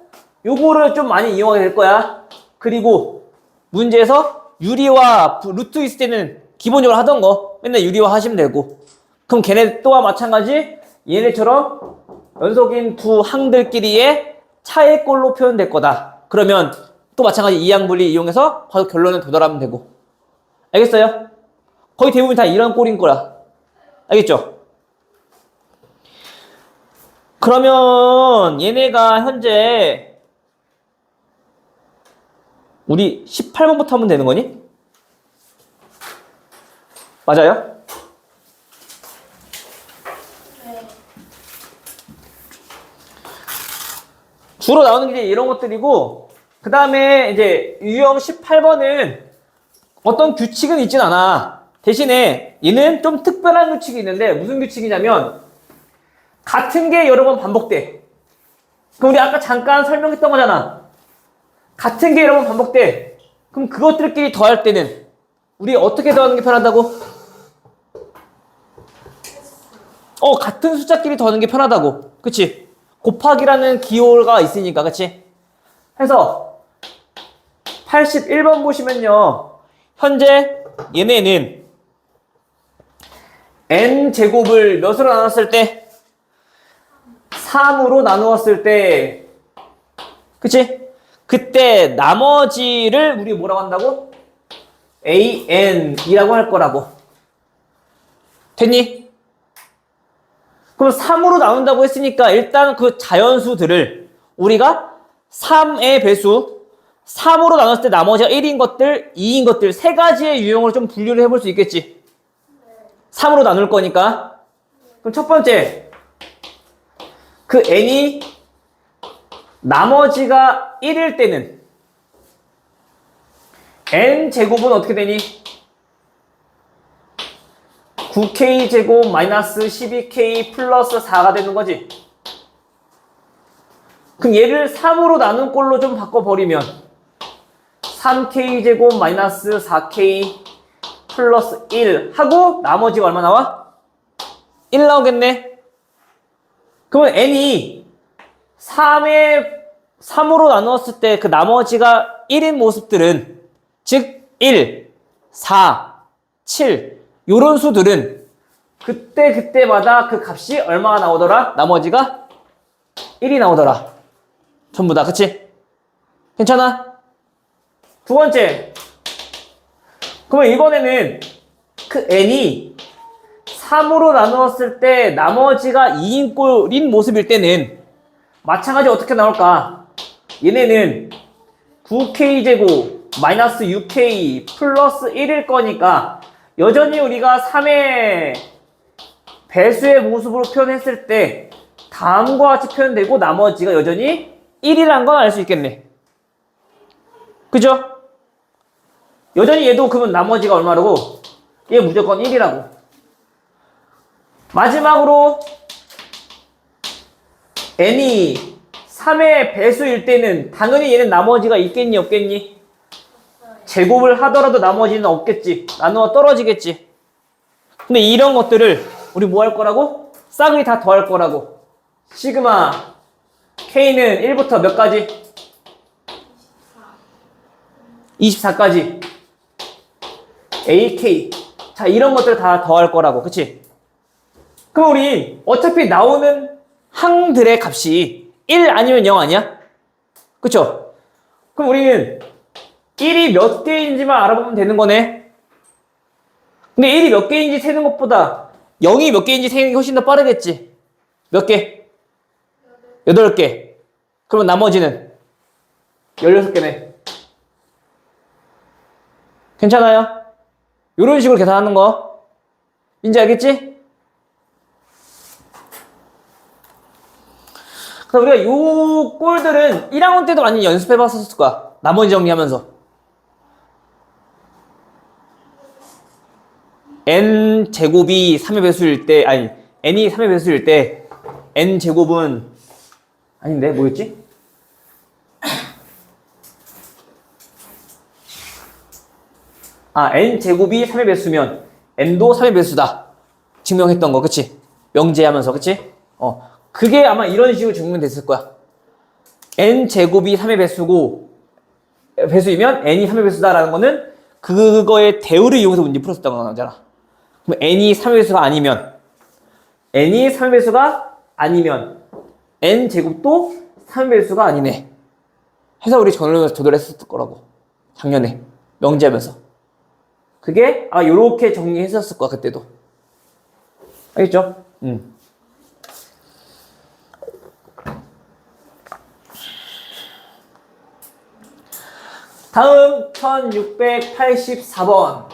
요거를 좀 많이 이용하게 될 거야. 그리고 문제에서 유리와 루트 있을 때는 기본적으로 하던 거 맨날 유리화 하시면 되고 그럼 걔네 또한 마찬가지 얘네처럼 연속인 두 항들끼리의 차의 꼴로 표현될 거다. 그러면 또 마찬가지 이항분리 이용해서 바로 결론에 도달하면 되고. 알겠어요? 거의 대부분 다 이런 꼴인 거라. 알겠죠? 그러면 얘네가 현재 우리 18번부터 하면 되는 거니? 맞아요? 네. 주로 나오는 게 이런 것들이고 그 다음에 이제 유형 18번은 어떤 규칙은 있진 않아. 대신에 얘는 좀 특별한 규칙이 있는데 무슨 규칙이냐면 같은 게 여러 번 반복돼. 그럼 우리 아까 잠깐 설명했던 거잖아. 같은 게 여러 번 반복돼. 그럼 그것들끼리 더할 때는 우리 어떻게 더하는 게 편하다고? 같은 숫자끼리 더하는 게 편하다고. 그치? 곱하기라는 기호가 있으니까. 그치? 해서 81번 보시면요. 현재 얘네는 n제곱을 몇으로 나눴을 때? 3으로 나누었을 때. 그치? 그때 나머지를 우리 뭐라고 한다고? an이라고 할 거라고. 됐니? 그럼 3으로 나눈다고 했으니까 일단 그 자연수들을 우리가 3의 배수 3으로 나눴을 때 나머지가 1인 것들, 2인 것들 세 가지의 유형으로 좀 분류를 해볼 수 있겠지. 3으로 나눌 거니까. 그럼 첫 번째, 그 n이 나머지가 1일 때는 n제곱은 어떻게 되니? 9k제곱 마이너스 12k 플러스 4가 되는 거지. 그럼 얘를 3으로 나눈 꼴로 좀 바꿔버리면 3k제곱 마이너스 4k 플러스 1 하고 나머지가 얼마 나와? 1 나오겠네. 그러면 n이 3으로 나누었을 때 그 나머지가 1인 모습들은 즉 1, 4, 7 요런 수들은 그때마다 그 값이 얼마가 나오더라? 나머지가 1이 나오더라. 전부 다, 그치? 괜찮아? 두 번째. 그러면 이번에는 그 n이 3으로 나누었을 때 나머지가 2인 꼴인 모습일 때는 마찬가지 어떻게 나올까? 얘네는 9k제곱 마이너스 6k 플러스 1일 거니까 여전히 우리가 3의 배수의 모습으로 표현했을 때 다음과 같이 표현되고 나머지가 여전히 1이란 건 알 수 있겠네. 그죠? 여전히 얘도 그러면 나머지가 얼마라고? 얘 무조건 1이라고. 마지막으로 n이 3의 배수일 때는 당연히 얘는 나머지가 있겠니 없겠니? 제곱을 하더라도 나머지는 없겠지. 나누어 떨어지겠지. 근데 이런 것들을 우리 뭐 할 거라고? 싸그리 다 더할 거라고. 시그마 K는 1부터 몇 가지? 24까지. AK. 자, 이런 것들 다 더할 거라고. 그치? 그럼 우리 어차피 나오는 항들의 값이 1 아니면 0 아니야? 그쵸? 그럼 우리는 1이 몇 개인지만 알아보면 되는 거네. 근데 1이 몇 개인지 세는 것보다 0이 몇 개인지 세는 게 훨씬 더 빠르겠지. 몇 개? 8개. 그러면 나머지는 16개네. 괜찮아요? 이런 식으로 계산하는 거. 이제 알겠지? 그래서 우리가 요 꼴들은 1학년 때도 많이 연습해봤었을 거야. 나머지 정리하면서. n제곱이 3의 배수일 때, 아니, n이 3의 배수일 때, n제곱은, 아닌데, 뭐였지? n제곱이 3의 배수면, n도 3의 배수다. 증명했던 거, 그치? 명제하면서, 그치? 그게 아마 이런 식으로 증명됐을 거야. n제곱이 3의 배수이면 n이 3의 배수다라는 거는 그거의 대우를 이용해서 문제 풀었었던 거잖아. 그럼 n이 3의 배수가 아니면 n제곱도 3의 배수가 아니네. 해서 우리 조절했었을 거라고. 작년에 명제하면서. 그게 요렇게 정리했었을 거야, 그때도. 알겠죠? 다음 1684번.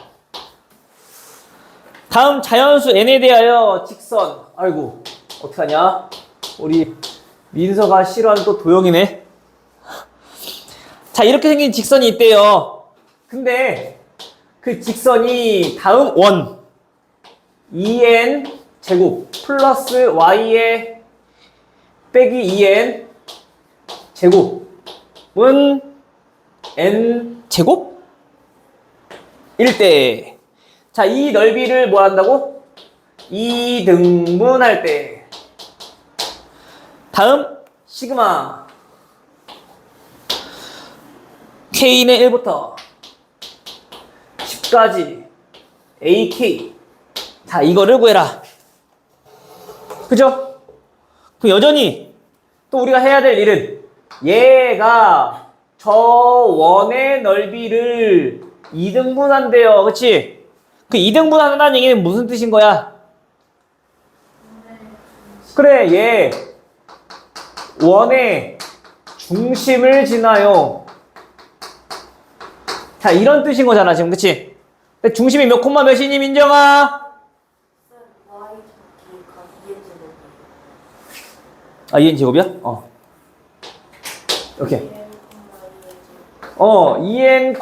다음 자연수 n에 대하여 직선. 아이고, 어떡하냐? 우리 민서가 싫어하는 또 도영이네. 자, 이렇게 생긴 직선이 있대요. 근데 그 직선이 다음 원 2n 제곱 플러스 y에 빼기 2n 제곱은 n 제곱? 일 때. 자, 이 넓이를 뭐 한다고? 2등분할 때. 다음 시그마 K는 1부터 10까지 AK. 자, 이거를 구해라. 그죠? 그럼 여전히 또 우리가 해야 될 일은 얘가 저 원의 넓이를 2등분한대요. 그치? 그 2등분한다는 얘기는 무슨 뜻인 거야? 그래, 얘 원의 중심을 지나요. 자, 이런 뜻인 거잖아, 지금, 그치? 근데 중심이 몇 콤마 몇이니, 민정아? Y 저기가 2n 제곱이에요. 아, 2n 제곱이야? 이렇게. 2n,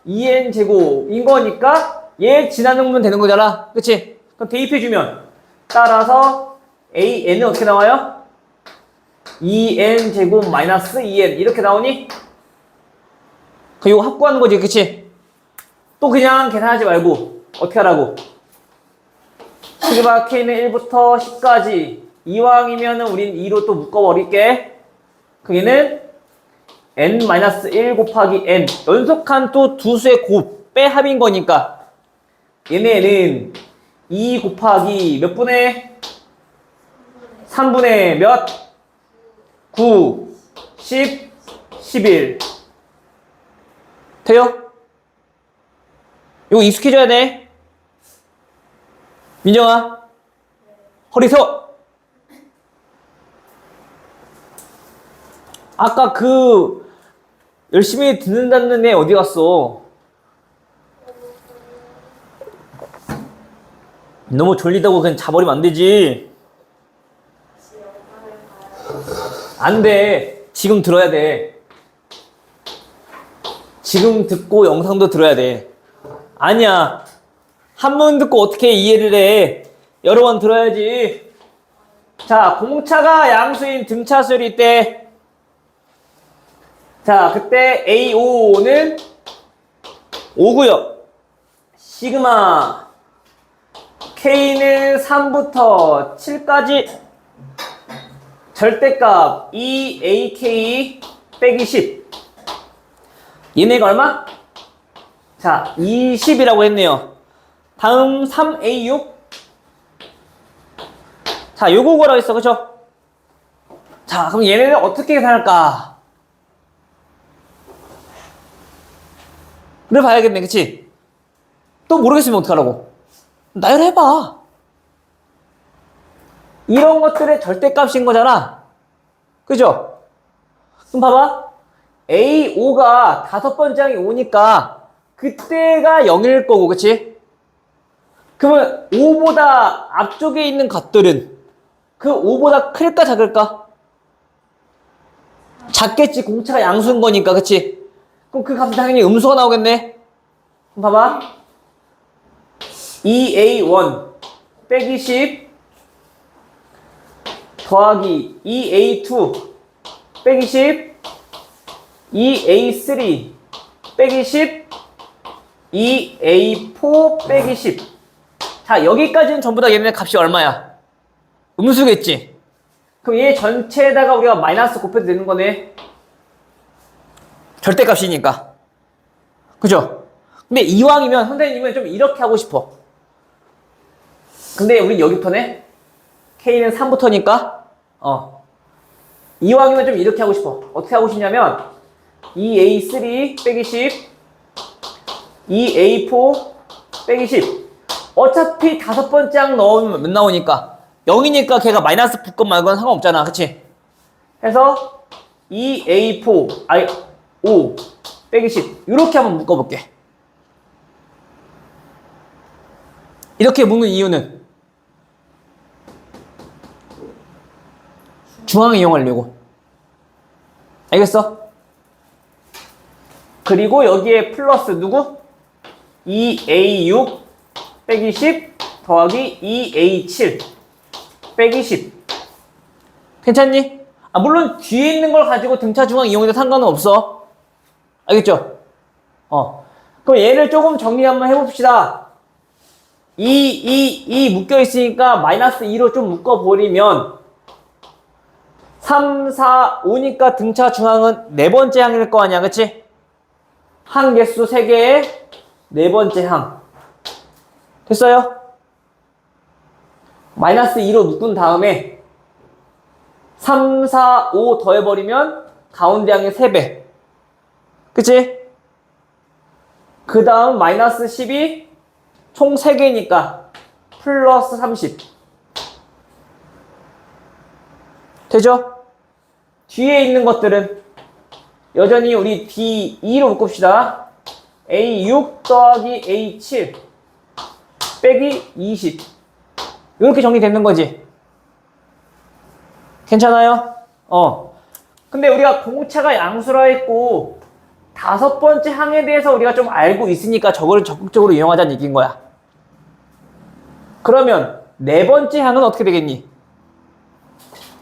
2n 제곱인 거니까 얘 지나면 되는 거잖아. 그치? 그럼 대입해주면 따라서 an은 어떻게 나와요? 2n 제곱 마이너스 2n 이렇게 나오니? 그 이거 확보하는 거지, 그치? 또 그냥 계산하지 말고 어떻게 하라고? 시그마 k는 1부터 10까지 이왕이면 우린 2로 또 묶어버릴게. 그게는 n-1 곱하기 n 연속한 또 두 수의 곱의 합인 거니까 얘네는 2 곱하기 몇 분의? 3분의 몇? 9, 10, 11 돼요? 이거 익숙해져야 돼. 민정아 허리 서. 아까 그 열심히 듣는다는 애 어디 갔어? 너무 졸리다고 그냥 자버리면 안 되지. 다시 영상을 봐요. 안 돼. 지금 들어야 돼. 지금 듣고 영상도 들어야 돼. 아니야. 한 번 듣고 어떻게 이해를 해. 여러 번 들어야지. 자, 공차가 양수인 등차수열일 때 자, 그때 A5는 5고요. 시그마 K는 3부터 7까지 절대값 2AK 빼기 10 얘네가 얼마? 자, 20이라고 했네요. 다음 3A6 자, 요거 거라고 했어, 그쵸? 자, 그럼 얘네는 어떻게 계산할까? 를 봐야겠네, 그치? 또 모르겠으면 어떡하라고? 나열해봐. 이런 것들의 절대값인 거잖아. 그죠? 그럼 봐봐. A5가 다섯 번째 항이 5니까 그때가 0일 거고, 그치? 그러면 5보다 앞쪽에 있는 값들은 그 5보다 클까 작을까? 작겠지. 공차가 양수인 거니까, 그치? 그럼 그 값은 당연히 음수가 나오겠네. 그럼 봐봐. 2A1 빼기 10 더하기 2A2 빼기 10 2A3 빼기 10 2A4 빼기 10 자, 여기까지는 전부 다 얘네 값이 얼마야? 음수겠지? 그럼 얘 전체에다가 우리가 마이너스 곱해도 되는 거네. 절대값이니까. 그죠? 근데 이왕이면 선생님은 좀 이렇게 하고 싶어. 근데 우리 여기부터네? K는 3부터니까 이왕이면 좀 이렇게 하고 싶어. 어떻게 하고 싶냐면 2A3 빼기 10 2A4 빼기 10 어차피 다섯 번째 항 넣으면 몇 나오니까 0이니까 걔가 마이너스 붙건 말건 상관없잖아. 그치? 해서 2A4 아니 5 빼기 10 이렇게 한번 묶어볼게. 이렇게 묶는 이유는 중앙을 이용하려고. 알겠어? 그리고 여기에 플러스 누구? 2A6 빼기 10 더하기 2A7 빼기 10 괜찮니? 물론 뒤에 있는 걸 가지고 등차 중앙 이용해도 상관은 없어. 알겠죠? 그럼 얘를 조금 정리 한번 해봅시다. 2 묶여있으니까 마이너스 2로 좀 묶어버리면 3, 4, 5니까 등차 중앙은 네 번째 항일 거 아니야, 그치? 항 개수 3개에 네 번째 항. 됐어요? 마이너스 2로 묶은 다음에 3, 4, 5 더해버리면 가운데 항의 3배. 그치? 그 다음 마이너스 10이 총 3개니까 플러스 30. 되죠? 뒤에 있는 것들은 여전히 우리 D2로 묶읍시다. A6 더하기 A7 빼기 20 이렇게 정리되는 거지. 괜찮아요? 근데 우리가 공차가 양수라 했고 5번째 항에 대해서 우리가 좀 알고 있으니까 저거를 적극적으로 이용하자는 얘기인 거야. 그러면 4번째 항은 어떻게 되겠니?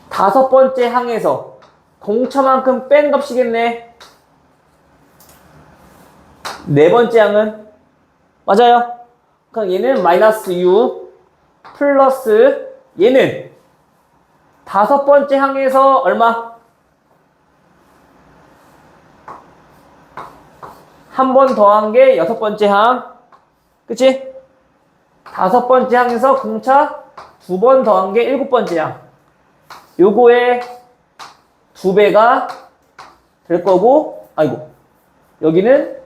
5번째 항에서 공차만큼 뺀 값이겠네. 4번째 항은 맞아요. 그럼 얘는 마이너스 6 플러스 얘는 5번째 항에서 얼마? 한 번 더한 게 6번째 항. 그치? 5번째 항에서 공차 2번 더한 게 7번째 항. 요거의 2배가 될 거고, 아이고. 여기는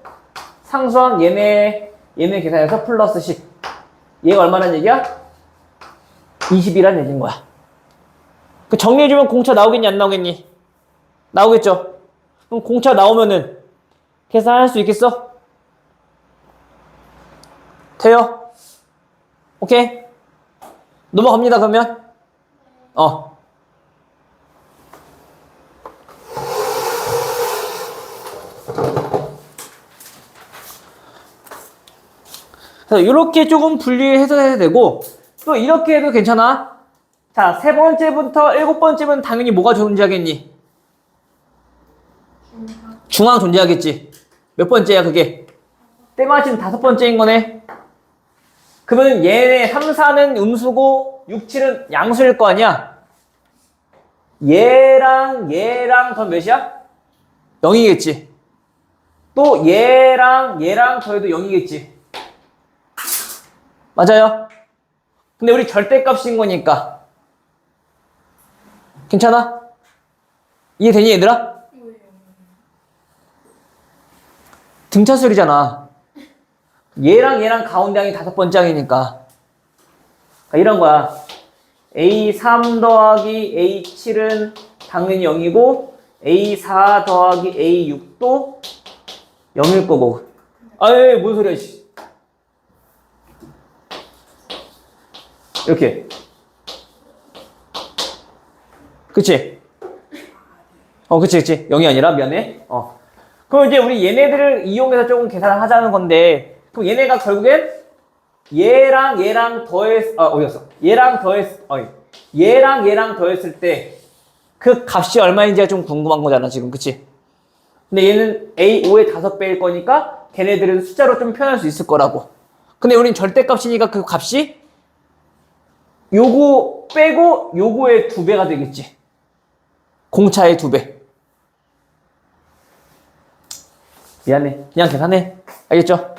상수항 얘네 계산해서 플러스 10. 얘가 얼마란 얘기야? 20이란 얘기인 거야. 그 정리해주면 공차 나오겠니, 안 나오겠니? 나오겠죠? 그럼 공차 나오면은 계산할 수 있겠어? 돼요? 오케이? 넘어갑니다, 그러면. 그래서 이렇게 조금 분리해서 해도 되고, 또 이렇게 해도 괜찮아. 자, 3번째부터 7번째면 당연히 뭐가 존재하겠니? 중앙 존재하겠지. 몇 번째야, 그게? 때마침 5번째인 거네. 그러면 얘네 3, 4는 음수고 6, 7은 양수일 거 아니야? 얘랑 더 몇이야? 0이겠지. 또 얘랑 더해도 0이겠지. 맞아요? 근데 우리 절대값인 거니까. 괜찮아? 이해되니, 얘들아? 등차수열이잖아. 얘랑 가운데 항이 5번째 항이니까. 그러니까 이런 거야. A3 더하기 A7은 당연히 0이고 A4 더하기 A6도 0일 거고. 아이, 뭔 소리야, 씨. 이렇게. 그치? 그치. 0이 아니라, 미안해. 그럼 이제 우리 얘네들을 이용해서 조금 계산을 하자는 건데, 그럼 얘네가 결국엔 얘랑 더했을 때 그 값이 얼마인지가 좀 궁금한 거잖아, 지금. 그치? 근데 얘는 A5의 5배일 거니까 걔네들은 숫자로 좀 표현할 수 있을 거라고. 근데 우린 절대값이니까 그 값이 요거 빼고 요거의 2배가 되겠지. 공차의 2배. 미안해. 그냥 계산해. 알겠죠?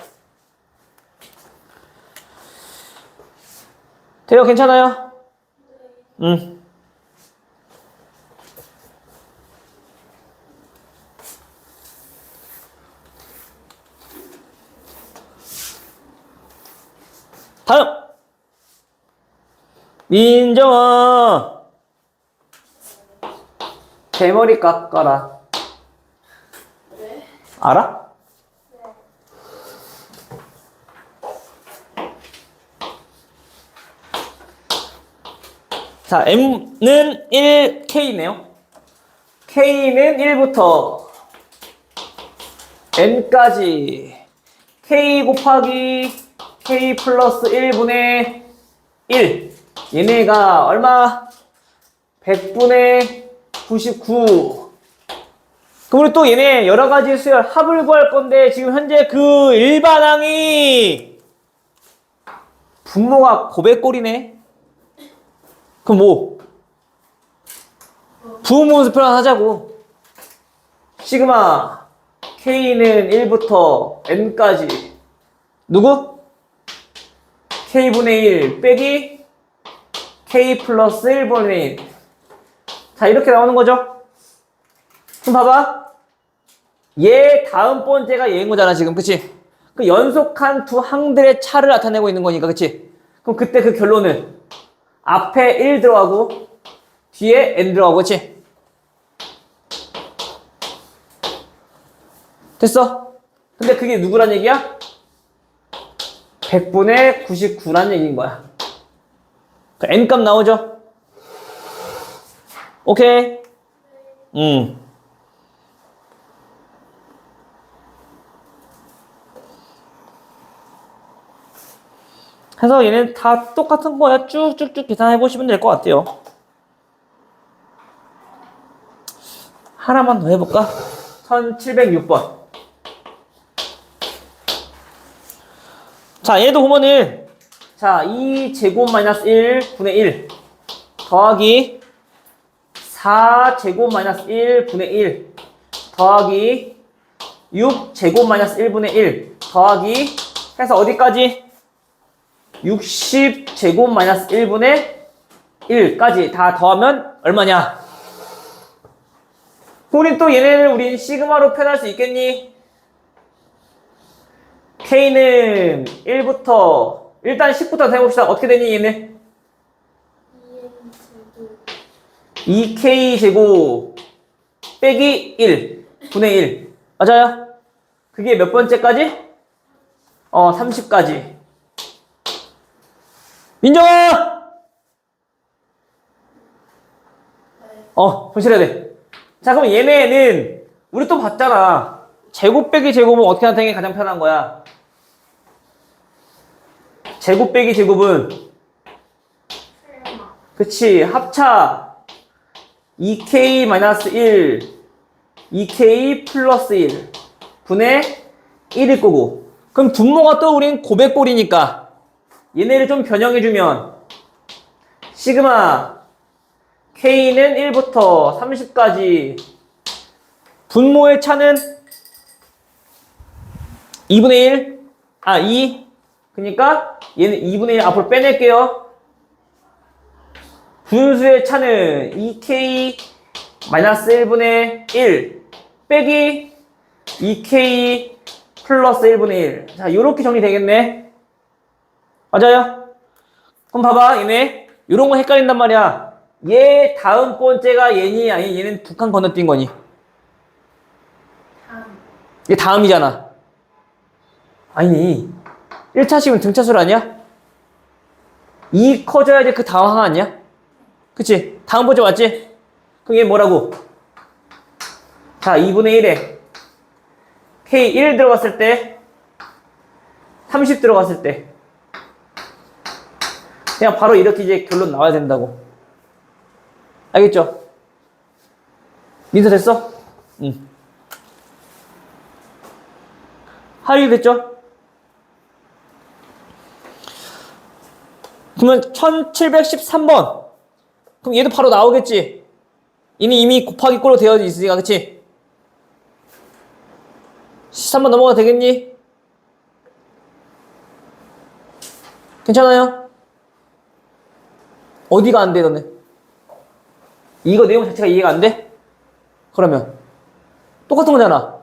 돼요? 괜찮아요? 다음! 민정아! 대머리 깎아라. 네. 알아? 자, M는 1, K네요. K는 1부터 N까지 K 곱하기 K 플러스 1분의 1. 얘네가 얼마? 100분의 99. 그럼 우리 또 얘네 여러 가지 수열 합을 구할 건데 지금 현재 그 일반항이 분모가 고백꼴이네. 그럼 뭐? 부호모수 표현하자고. 시그마 K는 1부터 N까지 누구? K분의 1 빼기 K 플러스 1분의 1. 자, 이렇게 나오는 거죠. 그럼 봐봐. 얘 다음 번째가 얘인 거잖아, 지금. 그치? 그 연속한 두 항들의 차를 나타내고 있는 거니까, 그치? 그럼 그때 그 결론은 앞에 1 들어가고 뒤에 N 들어가고, 그치? 됐어? 근데 그게 누구란 얘기야? 100분의 99란 얘기인 거야. 그 n값 나오죠? 오케이? 해서 얘는 다 똑같은 거야. 쭉쭉쭉 계산해 보시면 될 것 같아요. 하나만 더 해볼까? 1706번. 자, 얘도 보면은, 자, 2제곱 마이너스 1분의 1 더하기 4제곱 마이너스 1분의 1 더하기 6제곱 마이너스 1분의 1 더하기 해서 어디까지? 60제곱 마이너스 1분의 1까지 다 더하면 얼마냐? 우린 또 얘네를 우린 시그마로 표현할 수 있겠니? K는 1부터 일단 10부터 해봅시다. 어떻게 되니 얘네? 2K 제곱 빼기 1 분의 1 맞아요? 그게 몇 번째까지? 30까지. 민정아! 손실해야 돼. 자, 그럼 얘네는 우리 또 봤잖아. 제곱 빼기 제곱은 어떻게 하는 게 가장 편한 거야? 제곱 빼기 제곱은 그치, 합차 2K-1 2K 플러스 1 분의 1일 거고, 그럼 분모가 또 우린 고백꼴이니까 얘네를 좀 변형해주면 시그마 K는 1부터 30까지 분모의 차는 2분의 1 2 그러니까 얘는 2분의 1 앞으로 빼낼게요. 분수의 차는 2K 마이너스 1분의 1 빼기 2K 플러스 1분의 1. 자, 요렇게 정리되겠네. 맞아요? 그럼 봐봐, 얘네 요런 거 헷갈린단 말이야. 얘 다음 번째가 얘니 아니 얘는 두 칸 건너뛴 거니? 얘 다음이잖아. 아니 1차식은 등차수를 아니야? 2 커져야지 그 다음 항 아니야? 그치? 다음 번째 맞지? 그럼 얘 뭐라고? 자, 2분의 1에 K 1 들어갔을 때 30 들어갔을 때 그냥 바로 이렇게 이제 결론 나와야 된다고. 알겠죠? 민서 됐어? 응. 할일 됐죠? 그러면 1713번. 그럼 얘도 바로 나오겠지? 이미 곱하기 꼴로 되어 있으니까, 그치? 13번 넘어가도 되겠니? 괜찮아요? 어디가 안 돼, 너네? 이거 내용 자체가 이해가 안 돼? 그러면 똑같은 거잖아.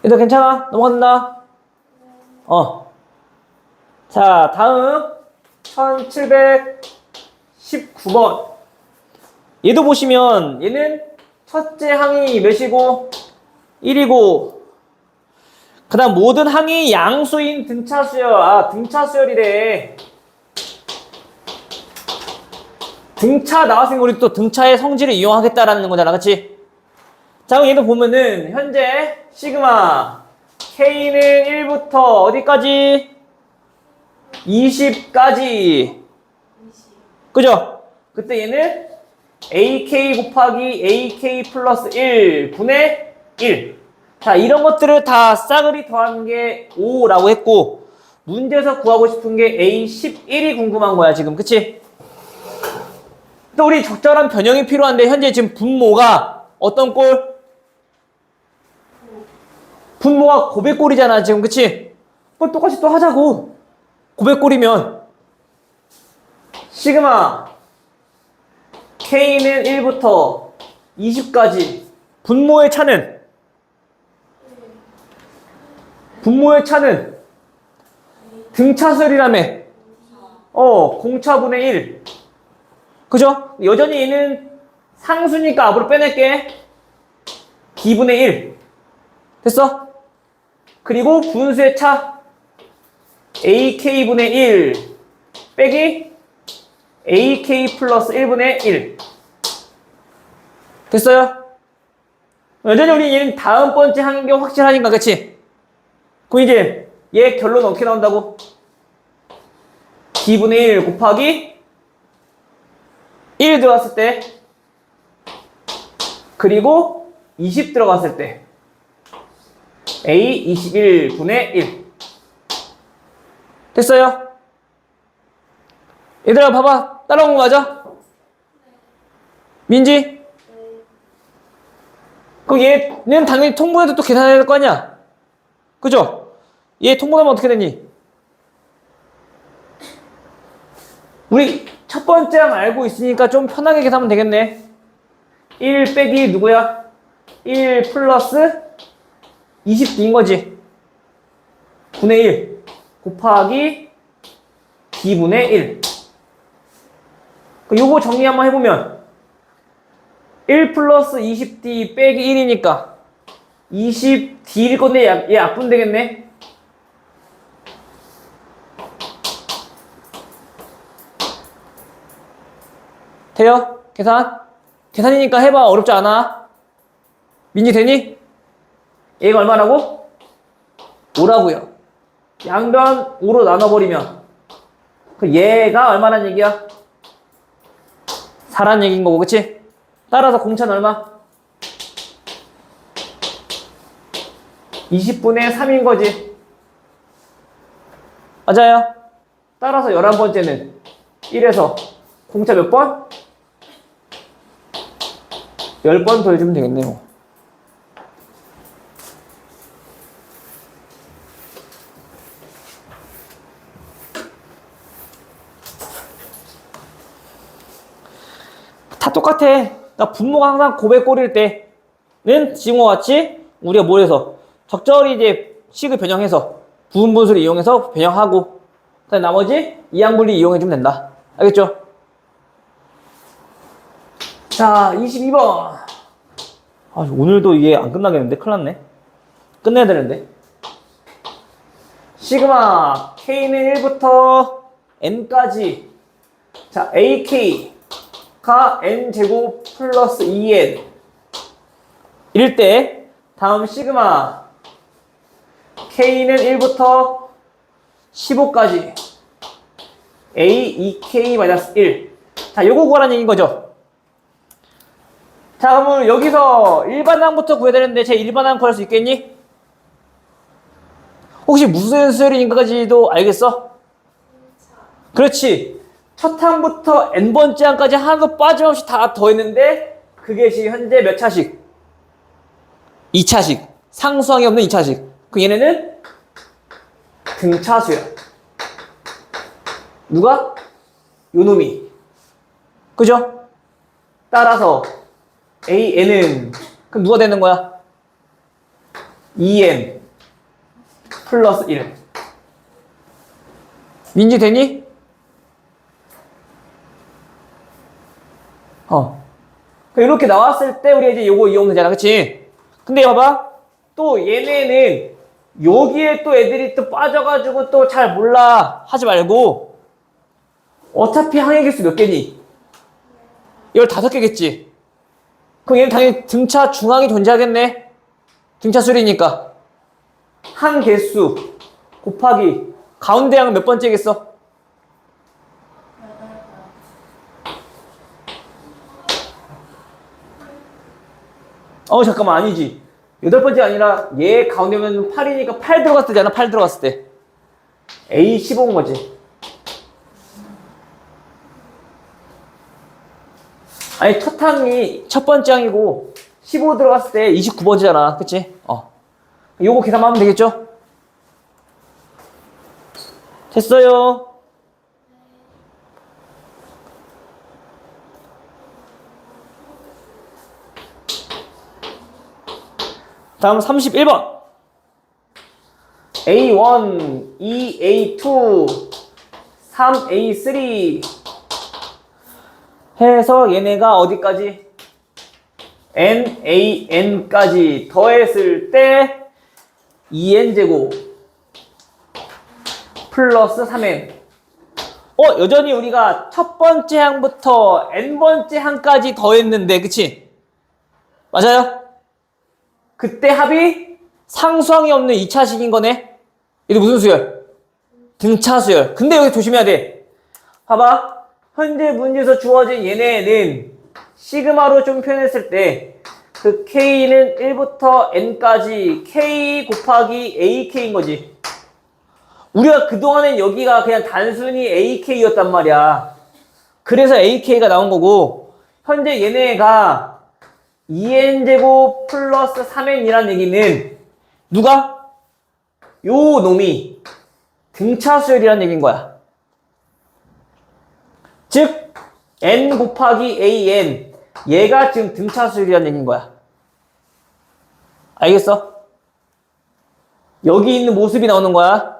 얘들 괜찮아? 넘어간다. 자, 다음 1719번. 얘도 보시면 얘는 첫째 항이 몇이고 1이고 그 다음 모든 항이 양수인 등차수열. 등차수열이래. 등차 나왔으니까 우리 또 등차의 성질을 이용하겠다라는 거잖아, 그치? 자, 그럼 얘도 보면은 현재 시그마 K는 1부터 어디까지? 20까지. 그죠? 그때 얘는 AK 곱하기 AK 플러스 1 분의 1. 자, 이런 것들을 다 싸그리 더한 게 5라고 했고, 문제에서 구하고 싶은 게 A11이 궁금한 거야, 지금. 그치? 또 우리 적절한 변형이 필요한데, 현재 지금 분모가 어떤 꼴? 분모가 고백꼴이잖아, 지금. 그치? 그걸 똑같이 또 하자고. 고백꼴이면. 시그마 K는 1부터 20까지 분모의 차는 등차수열이라며. 공차분의 1. 그죠? 여전히 얘는 상수니까 앞으로 빼낼게. B분의 1. 됐어? 그리고 분수의 차 AK분의 1 빼기 AK 플러스 1분의 1. 됐어요? 여전히 우리 얘는 다음번째 하는 게 확실하니까, 그치? 그럼 이제 얘 결론 어떻게 나온다고? B분의 1 곱하기 1 들어갔을 때 그리고 20 들어갔을 때 A 21분의 1. 됐어요? 얘들아 봐봐. 따라온 거 맞아? 민지? 그럼 얘는 당연히 통분해도 또 계산해야 될 거 아니야? 그죠? 얘 통분하면 어떻게 되니? 우리 첫 번째랑 알고 있으니까 좀 편하게 계산하면 되겠네. 1 빼기 누구야? 1 플러스 20B인 거지. 분의 1 곱하기 B분의 1. 요거 정리 한번 해보면 1 플러스 20D 빼기 1이니까 20D일 건데 얘 약분 되겠네. 돼요? 계산이니까 해봐. 어렵지 않아. 민지 되니? 얘가 얼마라고? 5라고요. 양변 5로 나눠버리면 그 얘가 얼마란 얘기야? 4란 얘기인 거고, 그치? 따라서 공차는 얼마? 20분의 3인 거지. 맞아요? 따라서 11번째는 1에서 공차 몇 번? 10번 더 해주면 되겠네요. 다 똑같아. 그러니까 분모가 항상 고백꼴일 때는 지금과 같이 우리가 뭘 해서 적절히 이제 식을 변형해서 부분분수를 이용해서 변형하고 그다음에 나머지 이항분리 이용해주면 된다. 알겠죠? 자, 22번. 오늘도 이게 안 끝나겠는데? 큰일 났네. 끝내야 되는데. 시그마 K는 1부터 N까지. 자, AK가 N제곱 플러스 2N. 이럴 때 다음 시그마 K는 1부터 15까지 A 2K-1. 자, 요거 구하라는 얘기인 거죠. 자, 그러면 여기서 일반항부터 구해야 되는데 제 일반항 구할 수 있겠니? 혹시 무슨 수열인가까지도 알겠어? 그렇지. 첫 항부터 n번째 항까지 하나도 빠짐없이 다 더했는데 그게 지금 현재 몇 차식? 2차식. 상수항이 없는 2차식. 그 얘네는 등차수열. 누가? 요놈이. 그죠? 따라서 AN은 그럼 누가 되는 거야? 2N 플러스 1. 민지 되니? 이렇게 나왔을 때 우리가 이제 요거 이용하면 되잖아. 그치? 근데 봐봐. 또 얘네는 여기에 또 애들이 또 빠져가지고 또 잘 몰라 하지 말고 어차피 항의 개수 몇 개니? 15개겠지? 그럼 얘는 당연히 등차 중항이 존재하겠네? 등차 수리니까. 항 개수 곱하기 가운데 항은 몇 번째겠어? 잠깐만, 아니지. 8번째 아니라 얘 가운데면 8이니까 8 들어갔을 때잖아. 8 들어갔을 때. A 15인 거지. 아니, 첫 항이 첫 번째 항이고 15 들어갔을 때 29번째잖아. 그치? 요거 계산하면 되겠죠? 됐어요. 다음 31번. A1, 2A2, 3A3 해서 얘네가 어디까지? NAN까지 더했을 때 2n제곱 플러스 3n. 여전히 우리가 첫 번째 항부터 n번째 항까지 더했는데, 그치? 맞아요? 그때 합이 상수항이 없는 2차식인 거네? 얘도 무슨 수열? 등차수열. 근데 여기 조심해야 돼. 봐봐. 현재 문제에서 주어진 얘네는 시그마로 좀 표현했을 때 그 K는 1부터 N까지 K 곱하기 AK인 거지. 우리가 그동안엔 여기가 그냥 단순히 AK였단 말이야. 그래서 AK가 나온 거고, 현재 얘네가 2n제곱 플러스 3n이란 얘기는 누가? 요 놈이 등차수열이란 얘기인 거야. 즉 n 곱하기 an, 얘가 지금 등차수열이란 얘기인 거야. 알겠어? 여기 있는 모습이 나오는 거야.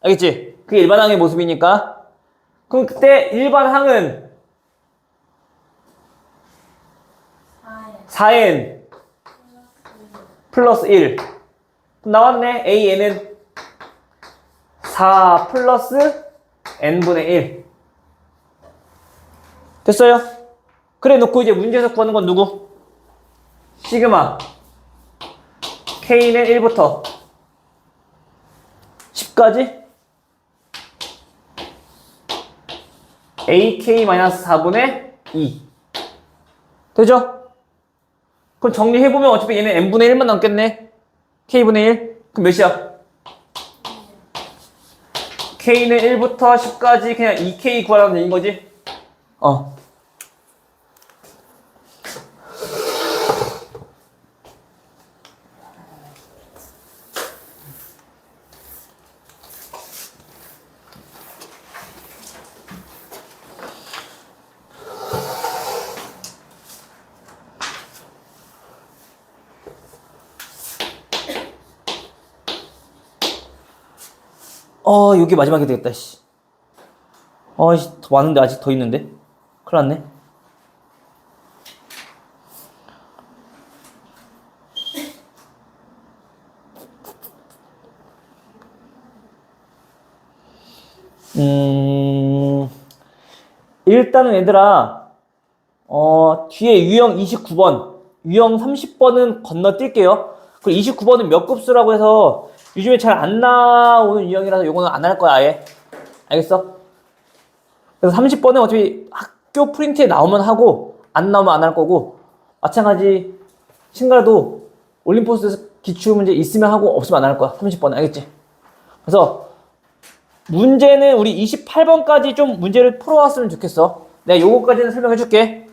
알겠지? 그게 일반항의 모습이니까. 그럼 그때 일반항은 4n 플러스 1. 그럼 나왔네. an은 4 플러스 n분의 1. 됐어요? 그래 놓고 이제 문제에서 구하는 건 누구? 시그마 K는 1부터 10까지 AK-4분의 2. 되죠? 그럼 정리해보면 어차피 얘는 n분의 1만 남겠네. K분의 1. 그럼 몇이야? K는 1부터 10까지 그냥 2K 구하라는 얘기인 거지? 여기 마지막이 되겠다, 씨. 더 많은데, 아직 더 있는데? 큰일 났네. 일단은 얘들아, 뒤에 유형 29번, 유형 30번은 건너뛸게요. 그리고 29번은 몇 급수라고 해서 요즘에 잘 안 나오는 유형이라서 요거는 안 할 거야, 아예. 알겠어? 그래서 30번은 어차피 학교 프린트에 나오면 하고, 안 나오면 안 할 거고, 마찬가지, 신가도 올림포스에서 기출문제 있으면 하고, 없으면 안 할 거야. 30번은. 알겠지? 그래서, 문제는 우리 28번까지 좀 문제를 풀어왔으면 좋겠어. 내가 요거까지는 설명해 줄게.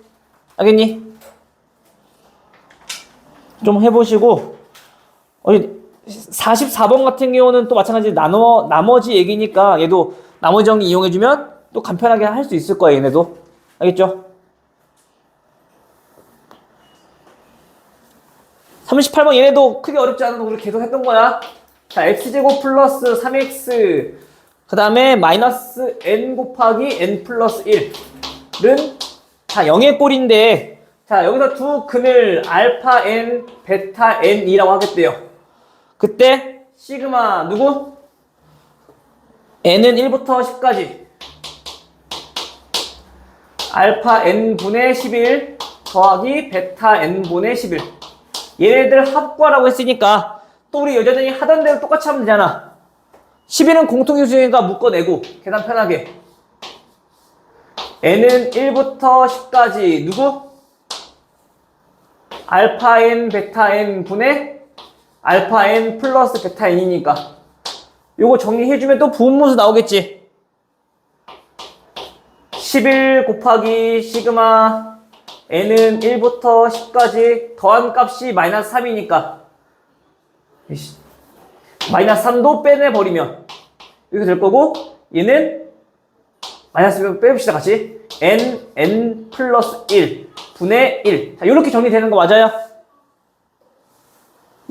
알겠니? 좀 해보시고, 44번 같은 경우는 또 마찬가지 나머지 얘기니까 얘도 나머지 정리 이용해주면 또 간편하게 할 수 있을 거야, 얘네도. 알겠죠? 38번 얘네도 크게 어렵지 않은 거 우리 계속 했던 거야. 자, x제곱 플러스 3x 그 다음에 마이너스 n 곱하기 n 플러스 1은 다 0의 꼴인데, 자, 여기서 두 근을 알파 n, 베타 n이라고 하겠대요. 그때 시그마 누구? n은 1부터 10까지 알파 n분의 11 더하기 베타 n분의 11. 얘네들 합과라고 했으니까 또 우리 여전히 하던 대로 똑같이 하면 되잖아. 11은 공통유수니까 묶어내고 계산 편하게. n은 1부터 10까지 누구? 알파 n, 베타 n 분의 알파 n 플러스 베타 n이니까 요거 정리해주면 또 부분문수 나오겠지. 11 곱하기 시그마 n은 1부터 10까지 더한 값이 마이너스 3이니까 마이너스 3도 빼내버리면 이렇게 될 거고, 얘는 마이너스 빼봅시다 같이. n 플러스 1 분의 1. 자, 요렇게 정리되는 거 맞아요?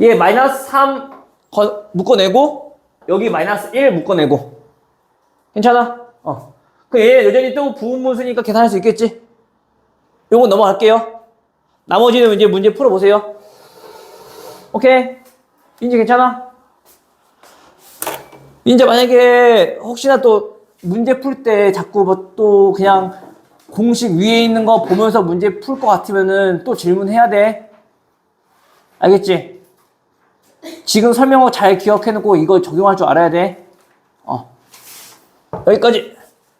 얘 마이너스 3 묶어내고 여기 마이너스 1 묶어내고 괜찮아? 그 얘 여전히 또 부분분수니까 계산할 수 있겠지? 요건 넘어갈게요. 나머지는 이제 문제 풀어보세요. 오케이? 민지 괜찮아? 민지 만약에 혹시나 또 문제 풀 때 자꾸 뭐 또 그냥 공식 위에 있는 거 보면서 문제 풀 것 같으면은 또 질문해야 돼. 알겠지? 지금 설명을 잘 기억해놓고 이걸 적용할 줄 알아야 돼. 여기까지.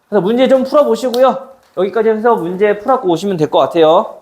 그래서 문제 좀 풀어보시고요. 여기까지 해서 문제 풀어갖고 오시면 될 것 같아요.